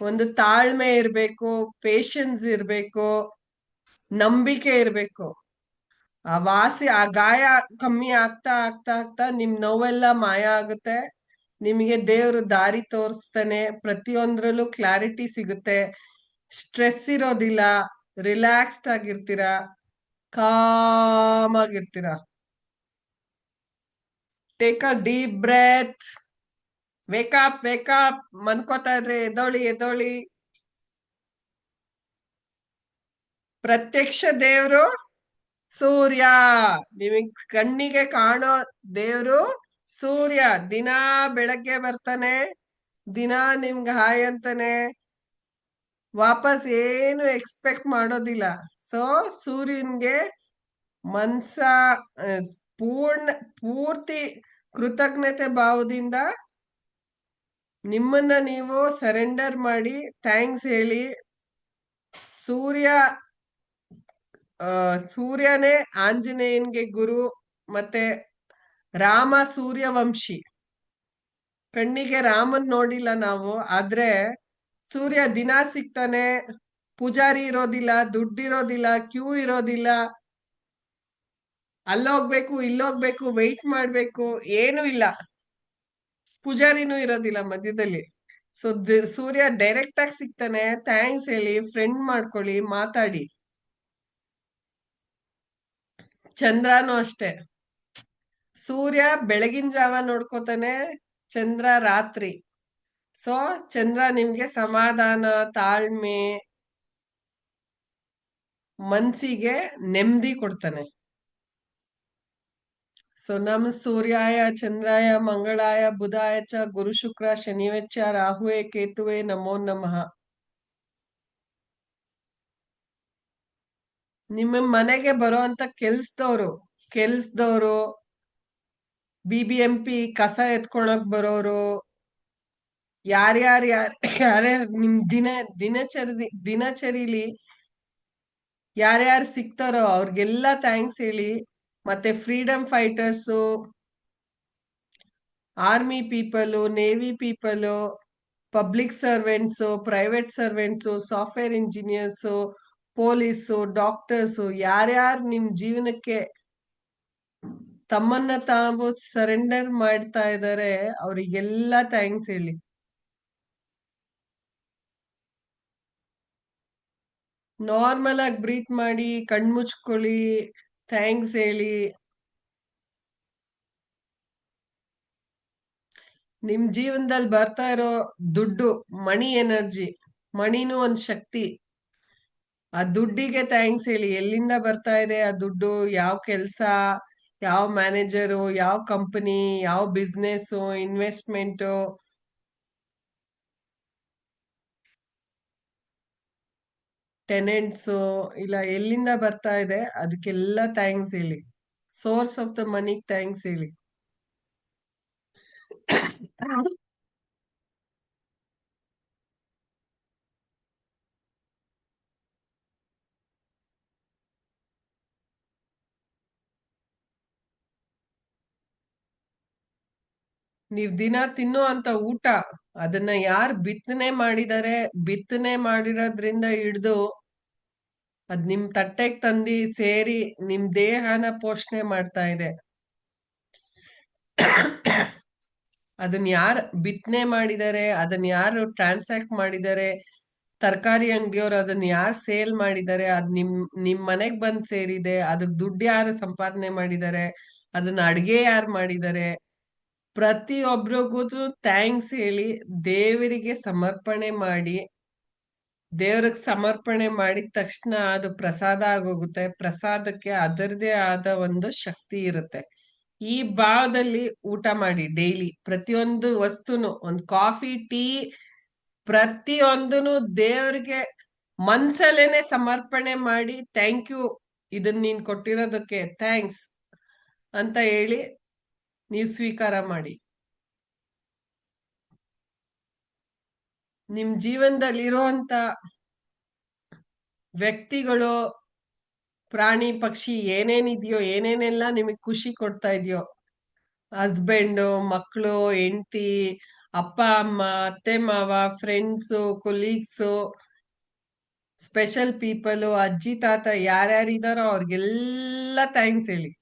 ಒಂದು ತಾಳ್ಮೆ ಇರ್ಬೇಕು, ಪೇಶನ್ಸ್ ಇರ್ಬೇಕು, ನಂಬಿಕೆ ಇರ್ಬೇಕು. ಆ ಗಾಯ ಕಮ್ಮಿ ಆಗ್ತಾ ಆಗ್ತಾ ಆಗ್ತಾ ನಿಮ್ ನೋವೆಲ್ಲ ಮಾಯ ಆಗುತ್ತೆ. ನಿಮಗೆ ದೇವ್ರು ದಾರಿ ತೋರಿಸ್ತಾನೆ, ಪ್ರತಿಯೊಂದ್ರಲ್ಲೂ ಕ್ಲಾರಿಟಿ ಸಿಗುತ್ತೆ, ಸ್ಟ್ರೆಸ್ ಇರೋದಿಲ್ಲ, ರಿಲ್ಯಾಕ್ಸ್ಡ್ ಆಗಿರ್ತೀರಾ, ಕಾಮ್ ಆಗಿರ್ತೀರಾ. Take a deep breath, wake up ಮನ್ಕೋತಾ ಇದ್ರೆ ಎದ್ದೋಳಿ. ಪ್ರತ್ಯಕ್ಷ ದೇವ್ರು ಸೂರ್ಯ. ನಿಮಗ್ ಕಣ್ಣಿಗೆ ಕಾಣೋ ದೇವ್ರು ಸೂರ್ಯ. ದಿನಾ ಬೆಳಗ್ಗೆ ಬರ್ತಾನೆ, ದಿನಾ ನಿಮ್ಗೆ ಹಾಯ್ ಅಂತಾನೆ, ವಾಪಸ್ ಏನು ಎಕ್ಸ್ಪೆಕ್ಟ್ ಮಾಡೋದಿಲ್ಲ. ಸೊ ಸೂರ್ಯನ್ಗೆ ಮನ್ಸ ಆ, ಪೂರ್ತಿ ಕೃತಜ್ಞತೆ ಭಾವದಿಂದ ನಿಮ್ಮನ್ನ ನೀವು ಸರೆಂಡರ್ ಮಾಡಿ ಥ್ಯಾಂಕ್ಸ್ ಹೇಳಿ. ಸೂರ್ಯ ಸೂರ್ಯನೇ ಆಂಜನೇಯನ್ಗೆ ಗುರು, ಮತ್ತೆ ರಾಮ ಸೂರ್ಯವಂಶಿ. ಕಣ್ಣಿಗೆ ರಾಮನ್ ನೋಡಿಲ್ಲ ನಾವು, ಆದ್ರೆ ಸೂರ್ಯ ದಿನ ಸಿಗ್ತಾನೆ. ಪೂಜಾರಿ ಇರೋದಿಲ್ಲ, ದುಡ್ಡಿರೋದಿಲ್ಲ, ಕ್ಯೂ ಇರೋದಿಲ್ಲ, ಅಲ್ಲೋಗ್ಬೇಕು ಇಲ್ಲೋಗ್ಬೇಕು, ವೆಯ್ಟ್ ಮಾಡ್ಬೇಕು, ಏನು ಇಲ್ಲ. ಪೂಜಾರಿನೂ ಇರೋದಿಲ್ಲ ಮಧ್ಯದಲ್ಲಿ. ಸೊ ಸೂರ್ಯ ಡೈರೆಕ್ಟ್ ಆಗಿ ಸಿಗ್ತಾನೆ. ಥ್ಯಾಂಕ್ಸ್ ಹೇಳಿ, ಫ್ರೆಂಡ್ ಮಾಡ್ಕೊಳ್ಳಿ, ಮಾತಾಡಿ. ಚಂದ್ರನೂ ಅಷ್ಟೇ. ಸೂರ್ಯ ಬೆಳಗಿನ ಜಾವ ನೋಡ್ಕೋತಾನೆ, ಚಂದ್ರ ರಾತ್ರಿ. ಸೊ ಚಂದ್ರ ನಿಮ್ಗೆ ಸಮಾಧಾನ, ತಾಳ್ಮೆ, ಮನ್ಸಿಗೆ ನೆಮ್ಮದಿ ಕೊಡ್ತಾನೆ. ಸೊ ನಮ್ ಸೂರ್ಯಾಯ ಚಂದ್ರಾಯ ಮಂಗಳಾಯ ಬುಧಾಯ ಚ ಗುರು ಶುಕ್ರ ಶನಿವೆಚ್ಚ ರಾಹುವೆ ಕೇತುವೆ ನಮೋ ನಮಃ. ನಿಮ್ಮ ಮನೆಗೆ ಬರೋಂತ ಕೆಲ್ಸದವ್ರು, BBMP ಕಸ ಎತ್ಕೊಳಕ್ ಬರೋರು, ಯಾರ್ಯಾರು ನಿಮ್ ದಿನಚರಿಲಿ ಯಾರ್ಯಾರು ಸಿಗ್ತಾರೋ ಅವ್ರಿಗೆಲ್ಲ ಥ್ಯಾಂಕ್ಸ್ ಹೇಳಿ. ಮತ್ತೆ freedom fighters, army people, navy people, public servants, private servants, software engineers, police, doctors, ಯಾರ್ಯಾರು ನಿಮ್ ಜೀವನಕ್ಕೆ ತಮ್ಮನ್ನ ತಾವು ಸರೆಂಡರ್ ಮಾಡ್ತಾ ಇದ್ದಾರೆ ಅವರಿಗೆಲ್ಲ ಥ್ಯಾಂಕ್ಸ್ ಹೇಳಿ. ನಾರ್ಮಲ್ ಆಗಿ ಬ್ರೀತ್ ಮಾಡಿ, ಕಣ್ಮುಚ್ಕೊಳ್ಳಿ, ಥ್ಯಾಂಕ್ಸ್ ಹೇಳಿ. ನಿಮ್ ಜೀವನದಲ್ಲಿ ಬರ್ತಾ ಇರೋ ದುಡ್ಡು, ಮಣಿ ಎನರ್ಜಿ, ಮಣಿನೂ ಒಂದ್ ಶಕ್ತಿ. ಆ ದುಡ್ಡಿಗೆ ಥ್ಯಾಂಕ್ಸ್ ಹೇಳಿ. ಎಲ್ಲಿಂದ ಬರ್ತಾ ಇದೆ ಆ ದುಡ್ಡು, ಯಾವ ಕೆಲ್ಸ, ಯಾವ ಮ್ಯಾನೇಜರು, ಯಾವ ಕಂಪನಿ, ಯಾವ ಬಿಸ್ನೆಸ್, ಇನ್ವೆಸ್ಟ್ಮೆಂಟು, ಟೆನೆಂಟ್ಸು, ಇಲ್ಲ ಎಲ್ಲಿಂದ ಬರ್ತಾ ಇದೆ ಅದಕ್ಕೆಲ್ಲ ಥ್ಯಾಂಕ್ಸ್ ಹೇಳಿ. ಸೋರ್ಸ್ ಆಫ್ ದ ಮನಿಗೆ ಥ್ಯಾಂಕ್ಸ್ ಹೇಳಿ. ನೀವ್ ದಿನ ತಿನ್ನೋ ಅಂತ ಊಟ, ಅದನ್ನ ಯಾರು ಬಿತ್ತನೆ ಮಾಡಿರೋದ್ರಿಂದ ಹಿಡ್ದು ಅದ್ ನಿಮ್ ತಟ್ಟೆಗ್ ತಂದಿ ಸೇರಿ ನಿಮ್ ದೇಹನ ಪೋಷಣೆ ಮಾಡ್ತಾ ಇದೆ. ಅದನ್ನ ಯಾರು ಬಿತ್ತನೆ ಮಾಡಿದ್ದಾರೆ, ಅದನ್ನ ಯಾರು ಟ್ರಾನ್ಸಾಕ್ಟ್ ಮಾಡಿದ್ದಾರೆ, ತರಕಾರಿ ಅಂಗಡಿಯವ್ರು ಅದನ್ನ ಯಾರು ಸೇಲ್ ಮಾಡಿದ್ದಾರೆ, ಅದ್ ನಿಮ್ ಮನೆಗ್ ಬಂದ್ ಸೇರಿದೆ, ಅದಕ್ ದುಡ್ಡು ಯಾರು ಸಂಪಾದನೆ ಮಾಡಿದ್ದಾರೆ, ಅದನ್ನ ಅಡ್ಗೆ ಯಾರು ಮಾಡಿದ್ದಾರೆ, ಪ್ರತಿಯೊಬ್ರಿಗೂ ಥ್ಯಾಂಕ್ಸ್ ಹೇಳಿ ದೇವರಿಗೆ ಸಮರ್ಪಣೆ ಮಾಡಿ. ದೇವ್ರಿಗೆ ಸಮರ್ಪಣೆ ಮಾಡಿದ ತಕ್ಷಣ ಅದು ಪ್ರಸಾದ ಆಗೋಗುತ್ತೆ. ಪ್ರಸಾದಕ್ಕೆ ಅದರದೇ ಆದ ಒಂದು ಶಕ್ತಿ ಇರುತ್ತೆ. ಈ ಭಾವದಲ್ಲಿ ಊಟ ಮಾಡಿ ಡೈಲಿ. ಪ್ರತಿಯೊಂದು ವಸ್ತುನು, ಒಂದು ಕಾಫಿ, ಟೀ, ಪ್ರತಿಯೊಂದನು ದೇವ್ರಿಗೆ ಮನ್ಸಲ್ಲೇನೆ ಸಮರ್ಪಣೆ ಮಾಡಿ, ಥ್ಯಾಂಕ್ ಯು, ಇದನ್ನ ನೀನ್ ಕೊಟ್ಟಿರೋದಕ್ಕೆ ಥ್ಯಾಂಕ್ಸ್ ಅಂತ ಹೇಳಿ ನೀವು ಸ್ವೀಕಾರ ಮಾಡಿ. ನಿಮ್ ಜೀವನದಲ್ಲಿರುವಂತ ವ್ಯಕ್ತಿಗಳು, ಪ್ರಾಣಿ ಪಕ್ಷಿ, ಏನೇನಿದೆಯೋ, ಏನೇನೆಲ್ಲ ನಿಮಗ್ ಖುಷಿ ಕೊಡ್ತಾ ಇದೆಯೋ, ಹಸ್ಬೆಂಡು, ಮಕ್ಕಳು, ಹೆಂಡತಿ, ಅಪ್ಪ ಅಮ್ಮ, ಅತ್ತೆ ಮಾವ, ಫ್ರೆಂಡ್ಸು, ಕೊಲೀಗ್ಸು, ಸ್ಪೆಷಲ್ ಪೀಪಲ್, ಅಜ್ಜಿ ತಾತ ಯಾರ್ಯಾರಿದಾರೋ ಅವ್ರಿಗೆಲ್ಲ ಥ್ಯಾಂಕ್ಸ್ ಹೇಳಿ.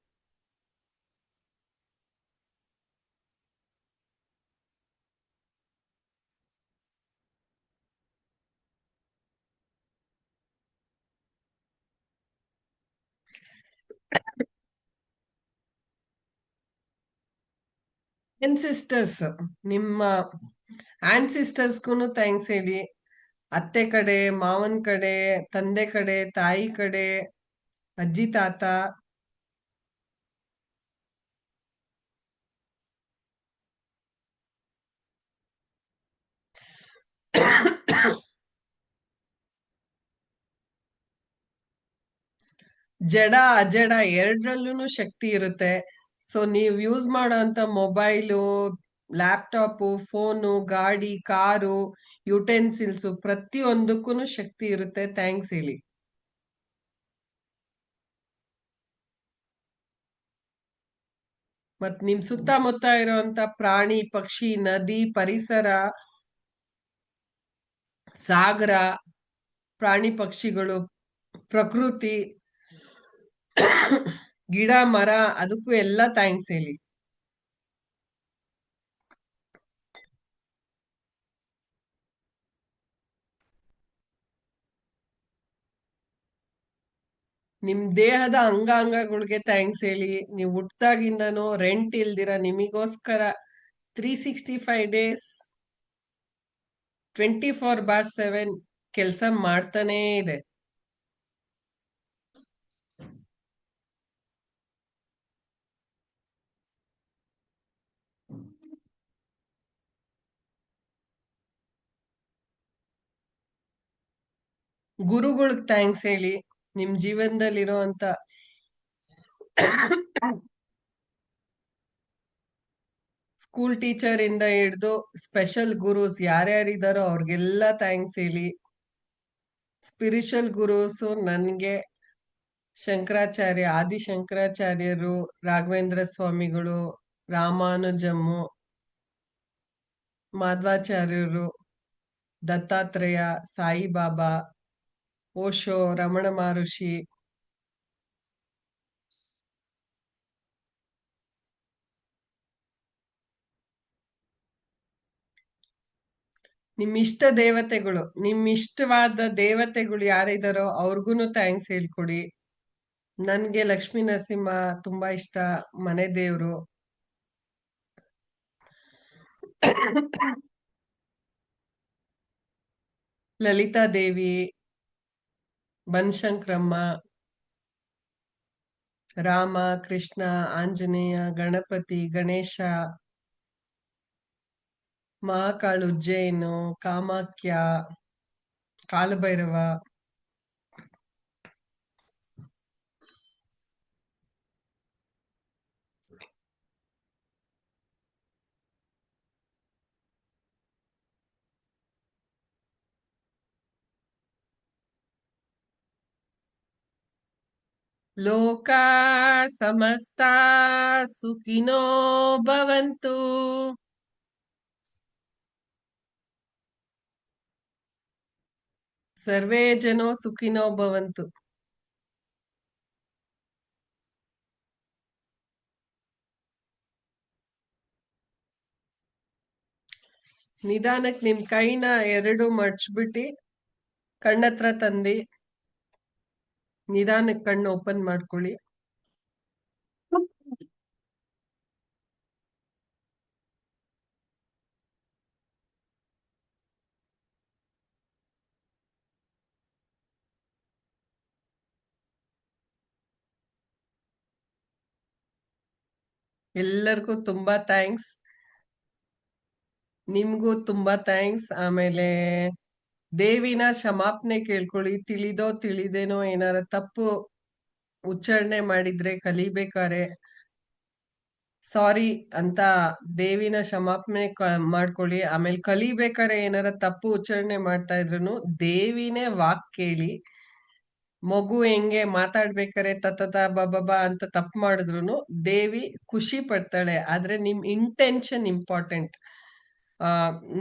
ಸಿಸ್ಟರ್ಸ್, ನಿಮ್ಮ ಸಿಸ್ಟರ್ಸ್ಗೂ ಥ್ಯಾಂಕ್ಸ್ ಹೇಳಿ. ಅತ್ತೆ ಕಡೆ, ಮಾವನ್ ಕಡೆ, ತಂದೆ ಕಡೆ, ತಾಯಿ ಕಡೆ, ಅಜ್ಜಿ ತಾತ. ಜಡ ಅಜಡ ಎರಡರಲ್ಲೂ ಶಕ್ತಿ ಇರುತ್ತೆ. ಸೊ ನೀವು ಯೂಸ್ ಮಾಡೋಂಥ ಮೊಬೈಲು, ಲ್ಯಾಪ್ಟಾಪು, ಫೋನು, ಗಾಡಿ, ಕಾರು, ಯುಟೆನ್ಸಿಲ್ಸು ಪ್ರತಿಯೊಂದಕ್ಕೂ ಶಕ್ತಿ ಇರುತ್ತೆ. ಥ್ಯಾಂಕ್ಸ್ ಹೇಳಿ. ಮತ್ ನಿಮ್ ಸುತ್ತಮುತ್ತ ಇರುವಂತ ಪ್ರಾಣಿ, ಪಕ್ಷಿ, ನದಿ, ಪರಿಸರ, ಸಾಗರ, ಪ್ರಾಣಿ ಪಕ್ಷಿಗಳು, ಪ್ರಕೃತಿ, ಗಿಡ ಮರ, ಅದಕ್ಕೂ ಎಲ್ಲ ಥ್ಯಾಂಕ್ಸ್ ಹೇಳಿ. ನಿಮ್ ದೇಹದ ಅಂಗಾಂಗಗಳಿಗೆ ಥ್ಯಾಂಕ್ಸ್ ಹೇಳಿ. ನೀವು ಹುಟ್ಟಾಗಿಂದನೂ ರೆಂಟ್ ಇಲ್ದಿರ ನಿಮಿಗೋಸ್ಕರ 365 days 24/7 ಕೆಲಸ ಮಾಡ್ತಾನೇ ಇದೆ. ಗುರುಗಳಿಗೆ ಥ್ಯಾಂಕ್ಸ್ ಹೇಳಿ. ನಿಮ್ ಜೀವನದಲ್ಲಿರುವಂತ ಸ್ಕೂಲ್ ಟೀಚರ್ ಇಂದ ಹಿಡ್ದು ಸ್ಪೆಷಲ್ ಗುರುಸ್ ಯಾರ್ಯಾರಿದಾರೋ ಅವ್ರಿಗೆಲ್ಲ ಥ್ಯಾಂಕ್ಸ್ ಹೇಳಿ. ಸ್ಪಿರಿಚುವಲ್ ಗುರುಸು ನನ್ಗೆ ಶಂಕರಾಚಾರ್ಯ, ಆದಿಶಂಕರಾಚಾರ್ಯರು, ರಾಘವೇಂದ್ರ ಸ್ವಾಮಿಗಳು, ರಾಮಾನುಜಮ್ಮು, ಮಾಧ್ವಾಚಾರ್ಯರು, ದತ್ತಾತ್ರೇಯ, ಸಾಯಿಬಾಬಾ, ಓಶೋ, ರಮಣ ಮಹರ್ಷಿ, ನಿಮ್ ಇಷ್ಟ ದೇವತೆಗಳು, ನಿಮ್ ಇಷ್ಟವಾದ ದೇವತೆಗಳು ಯಾರಿದಾರೋ ಅವ್ರಿಗೂ ಥ್ಯಾಂಕ್ಸ್ ಹೇಳ್ಕೊಡಿ. ನನ್ಗೆ ಲಕ್ಷ್ಮೀ ನರಸಿಂಹ ತುಂಬಾ ಇಷ್ಟ, ಮನೆ ದೇವ್ರು. ಲಲಿತಾ ದೇವಿ, ಬನಶಂಕರಮ್ಮ, ರಾಮ, ಕೃಷ್ಣ, ಆಂಜನೇಯ, ಗಣಪತಿ, ಗಣೇಶ, ಮಹಾಕಾಳು, ಉಜ್ಜಯಿನು, ಕಾಮಾಖ್ಯ, ಕಾಲಭೈರವ, ಲೋಕ ಸಮಸ್ತ ಸುಖಿನೋ ಭವಂತು. ಸರ್ವೇ ಜನೋ ಸುಖಿನೋ ಭವಂತು. ನಿಧಾನಕ್ಕೆ ನಿಮ್ ಕೈನ ಎರಡು ಮಡ್ಚ್ಬಿಟ್ಟು ಕಣ್ಣತ್ರ ತಂದಿ ನಿಧಾನಕ್ಕೆ ಕಣ್ಣು ಓಪನ್ ಮಾಡ್ಕೊಳ್ಳಿ. ಎಲ್ಲರಿಗೂ ತುಂಬಾ ಥ್ಯಾಂಕ್ಸ್. ನಿಮ್ಗೂ ತುಂಬಾ ಥ್ಯಾಂಕ್ಸ್. ಆಮೇಲೆ ದೇವಿನ ಕ್ಷಮಾಪಣೆ ಕೇಳ್ಕೊಳ್ಳಿ. ತಿಳಿದೋ ತಿಳಿದೇನೋ ಏನಾರ ತಪ್ಪು ಉಚ್ಚಾರಣೆ ಮಾಡಿದ್ರೆ ಕಲಿಬೇಕಾರೆ ಸಾರಿ ಅಂತ ದೇವಿನ ಕ್ಷಮಾಪಣೆ ಮಾಡ್ಕೊಳ್ಳಿ. ಆಮೇಲೆ ಕಲಿಬೇಕಾರೆ ಏನಾರ ತಪ್ಪು ಉಚ್ಚಾರಣೆ ಮಾಡ್ತಾ ಇದ್ರು ದೇವಿನೇ ವಾಕ್ ಕೇಳಿ. ಮಗು ಹೆಂಗೆ ಮಾತಾಡ್ಬೇಕಾರೆ ತತತ ಬಬಬ ಅಂತ ತಪ್ಪು ಮಾಡಿದ್ರು ದೇವಿ ಖುಷಿ ಪಡ್ತಾಳೆ. ಆದ್ರೆ ನಿಮ್ ಇಂಟೆನ್ಷನ್ ಇಂಪಾರ್ಟೆಂಟ್.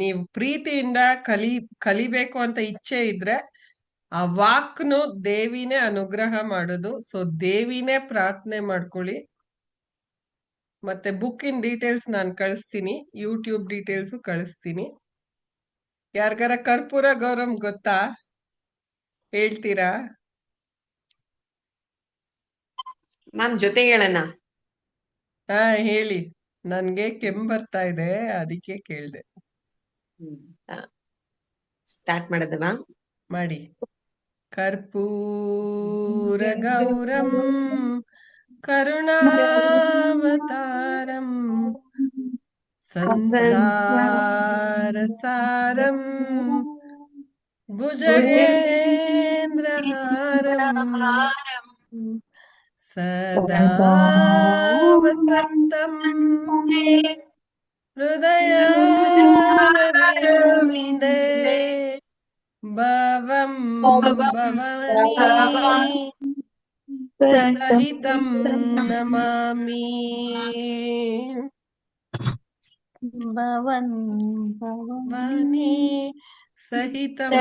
ನೀವು ಪ್ರೀತಿಯಿಂದ ಕಲಿಬೇಕು ಅಂತ ಇಚ್ಛೆ ಇದ್ರೆ ಆ ವಾಕ್ನು ದೇವಿನೇ ಅನುಗ್ರಹ ಮಾಡೋದು. ಸೊ ದೇವಿನೇ ಪ್ರಾರ್ಥನೆ ಮಾಡ್ಕೊಳ್ಳಿ. ಮತ್ತೆ ಬುಕ್ಕಿನ ಡೀಟೇಲ್ಸ್ ನಾನು ಕಳಿಸ್ತೀನಿ, ಯೂಟ್ಯೂಬ್ ಡೀಟೇಲ್ಸು ಕಳಿಸ್ತೀನಿ. ಯಾರಿಗಾರ ಕರ್ಪೂರ ಗೌರಮ್ ಗೊತ್ತಾ? ಹೇಳ್ತೀರಾ? ಮ್ಯಾಮ್ ಜೊತೆಗೆ ಹೇಳೋಣ. ಹಾ ಹೇಳಿ. ನನ್ಗೆ ಕೆಮ್ಮು ಬರ್ತಾ ಇದೆ, ಅದಕ್ಕೆ ಕೇಳ್ದೆ. ಸ್ಟಾರ್ಟ್ ಮಾಡೋದು ಮ್ಯಾಮ್. ಮಾಡಿ. ಕರ್ಪೂರ ಗೌರಂ ಕರುಣಾವತಾರಂ ಸಂಸಾರ ಸಾರಂ ಭುಜಗೇಂದ್ರಹಾರಂ ಸದಾ ವಸಂತಂ ಹೃದಯಾರವಿಂದೇ ಭವಂ ಭವಾನಿ ಸಹಿತಂ ನಮಾಮಿ. ಭವಾನಿ ಸಹಿತಂ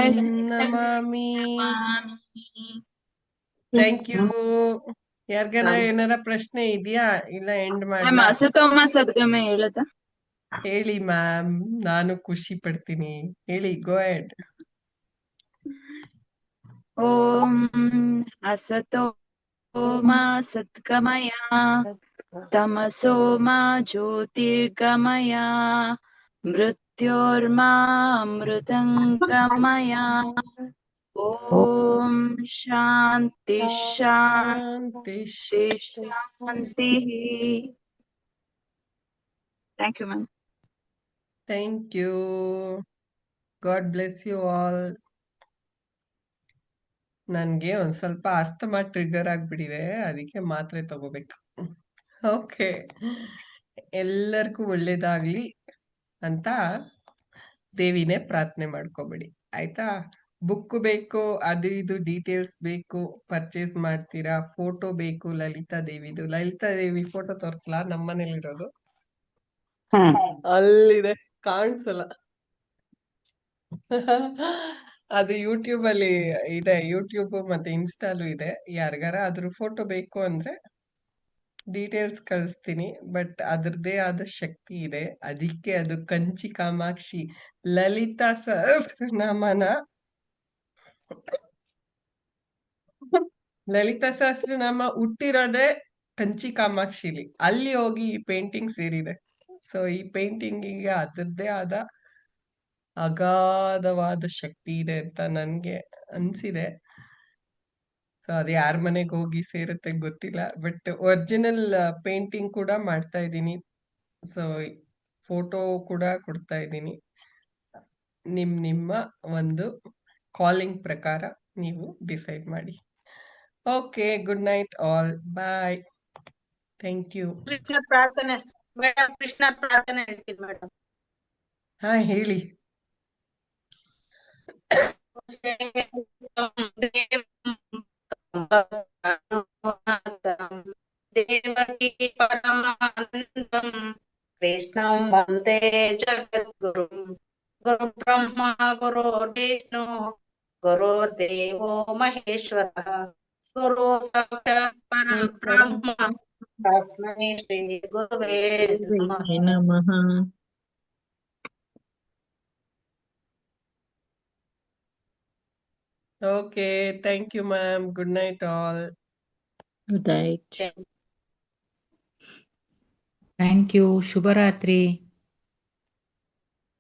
ನಮಾಮಿ. Thank you. ಯಾರ್ಗಾರ ಏನಾರ ಪ್ರಶ್ನೆ ಇದೆಯಾ? ಇಲ್ಲ ಎಂಡ್ ಮ್ಯಾಮ್ ಮಾಡ್ಲಾ? ಅಸತೋಮ ಸದ್ಗಮಯ ಹೇಳದ? ಹೇಳಿ ಮ್ಯಾಮ್, ನಾನು ಖುಷಿ ಪಡ್ತೀನಿ. ಹೇಳಿ, ಗೋ ಅಹೆಡ್. ಓಂ ಅಸತೋ ಮಾ ಸದ್ಗಮಯ ತಮಸೋ ಮಾ ಜ್ಯೋತಿರ್ಗಮಯ ಮೃತ್ಯೋರ್ಮಾ ಅಮೃತಂಗಮಯ. ಓಂ ಶಾಂತಿ ಶಾಂತಿ ಶಾಂತಿ. Thank you ma'am. Thank you. God bless you all. ನನ್ಗೆ ಒಂದ್ ಸ್ವಲ್ಪ ಅಸ್ತಮಾ ಟ್ರಿಗರ್ ಆಗ್ಬಿಟ್ಟಿದೆ, ಅದಕ್ಕೆ ಮಾತ್ರೆ ತಗೋಬೇಕು. ಓಕೆ, ಎಲ್ಲರಿಗೂ ಒಳ್ಳೇದಾಗ್ಲಿ ಅಂತ ದೇವಿನೇ ಪ್ರಾರ್ಥನೆ ಮಾಡ್ಕೋಬೇಡಿ, ಆಯ್ತಾ? ಬುಕ್ ಬೇಕು, ಅದು ಇದು ಡೀಟೇಲ್ಸ್ ಬೇಕು, ಪರ್ಚೇಸ್ ಮಾಡ್ತೀರಾ, ಫೋಟೋ ಬೇಕು ಲಲಿತಾ ದೇವಿದು. ಲಲಿತಾ ದೇವಿ ಫೋಟೋ ತೋರಿಸ್ಲಾ? ನಮ್ಮನೇಲಿರೋದು ಅಲ್ಲಿದೆ, ಕಾಣಿಸಲ್ಲ. ಅದು ಯೂಟ್ಯೂಬ್ ಅಲ್ಲಿ ಇದೆ, ಯೂಟ್ಯೂಬ್ ಮತ್ತೆ ಇನ್ಸ್ಟಾಲು ಇದೆ. ಯಾರಿಗಾರ ಅದ್ರ ಫೋಟೋ ಬೇಕು ಅಂದ್ರೆ ಡೀಟೇಲ್ಸ್ ಕಳಿಸ್ತೀನಿ. ಬಟ್ ಅದ್ರದ್ದೇ ಆದ ಶಕ್ತಿ ಇದೆ, ಅದಕ್ಕೆ ಅದು ಕಂಚಿ ಕಾಮಾಕ್ಷಿ ಲಲಿತಾ ಸಹಸ್ರನಾಮನ ಲಲಿತಾ ಸಹಸ್ರನಾಮ ಹುಟ್ಟಿರೋದೇ ಕಂಚಿ ಕಾಮಾಕ್ಷಿಲಿ. ಅಲ್ಲಿ ಹೋಗಿ ಈ ಪೇಂಟಿಂಗ್ ಸೇರಿದೆ. ಸೊ ಈ ಪೇಂಟಿಂಗಿಗೆ ಅದರದ್ದೇ ಆದ ಅಗಾಧವಾದ ಶಕ್ತಿ ಇದೆ ಅಂತ ನನ್ಗೆ ಅನ್ಸಿದೆ. ಸೊ ಅದು ಯಾರ ಮನೆಗೆ ಹೋಗಿ ಸೇರುತ್ತೆ ಗೊತ್ತಿಲ್ಲ, ಬಟ್ ಒರಿಜಿನಲ್ ಪೇಂಟಿಂಗ್ ಕೂಡ ಮಾಡ್ತಾ ಇದ್ದೀನಿ. ಸೊ ಫೋಟೋ ಕೂಡ ಕೊಡ್ತಾ ಇದ್ದೀನಿ. ನಿಮ್ಮ ಒಂದು ಕಾಲಿಂಗ್ ಪ್ರಕಾರ ನೀವು ಡಿಸೈಡ್ ಮಾಡಿ. Okay, good night all, bye, thank you. Krishna ಪ್ರಾರ್ಥನೆ ಮೇಡಮ್, ಕೃಷ್ಣ ಪ್ರಾರ್ಥನೆ ಹೇಳ್ತೀನಿ ಮೇಡಮ್. ಹಾ ಹೇಳಿ. ದೇವಕಿ ಪರಮಾನಂದಂ ಕೃಷ್ಣಂ ವಂದೇ ಜಗದ್ಗುರುಂ ಗುರು ಬ್ರಹ್ಮ ಗುರು ವಿಷ್ಣು ಗುರು ದೇವೋ ಮಹೇಶ್ವರ ಗುರು ಸಾಕ್ಷಾತ್ ಪರಬ್ರಹ್ಮ ತಸ್ಮೈ ಶ್ರೀ ಗುರುವೇ ನಮಃ. Okay, thank you ma'am. Good night all. Good night. Thank you. ಶುಭರಾತ್ರಿ.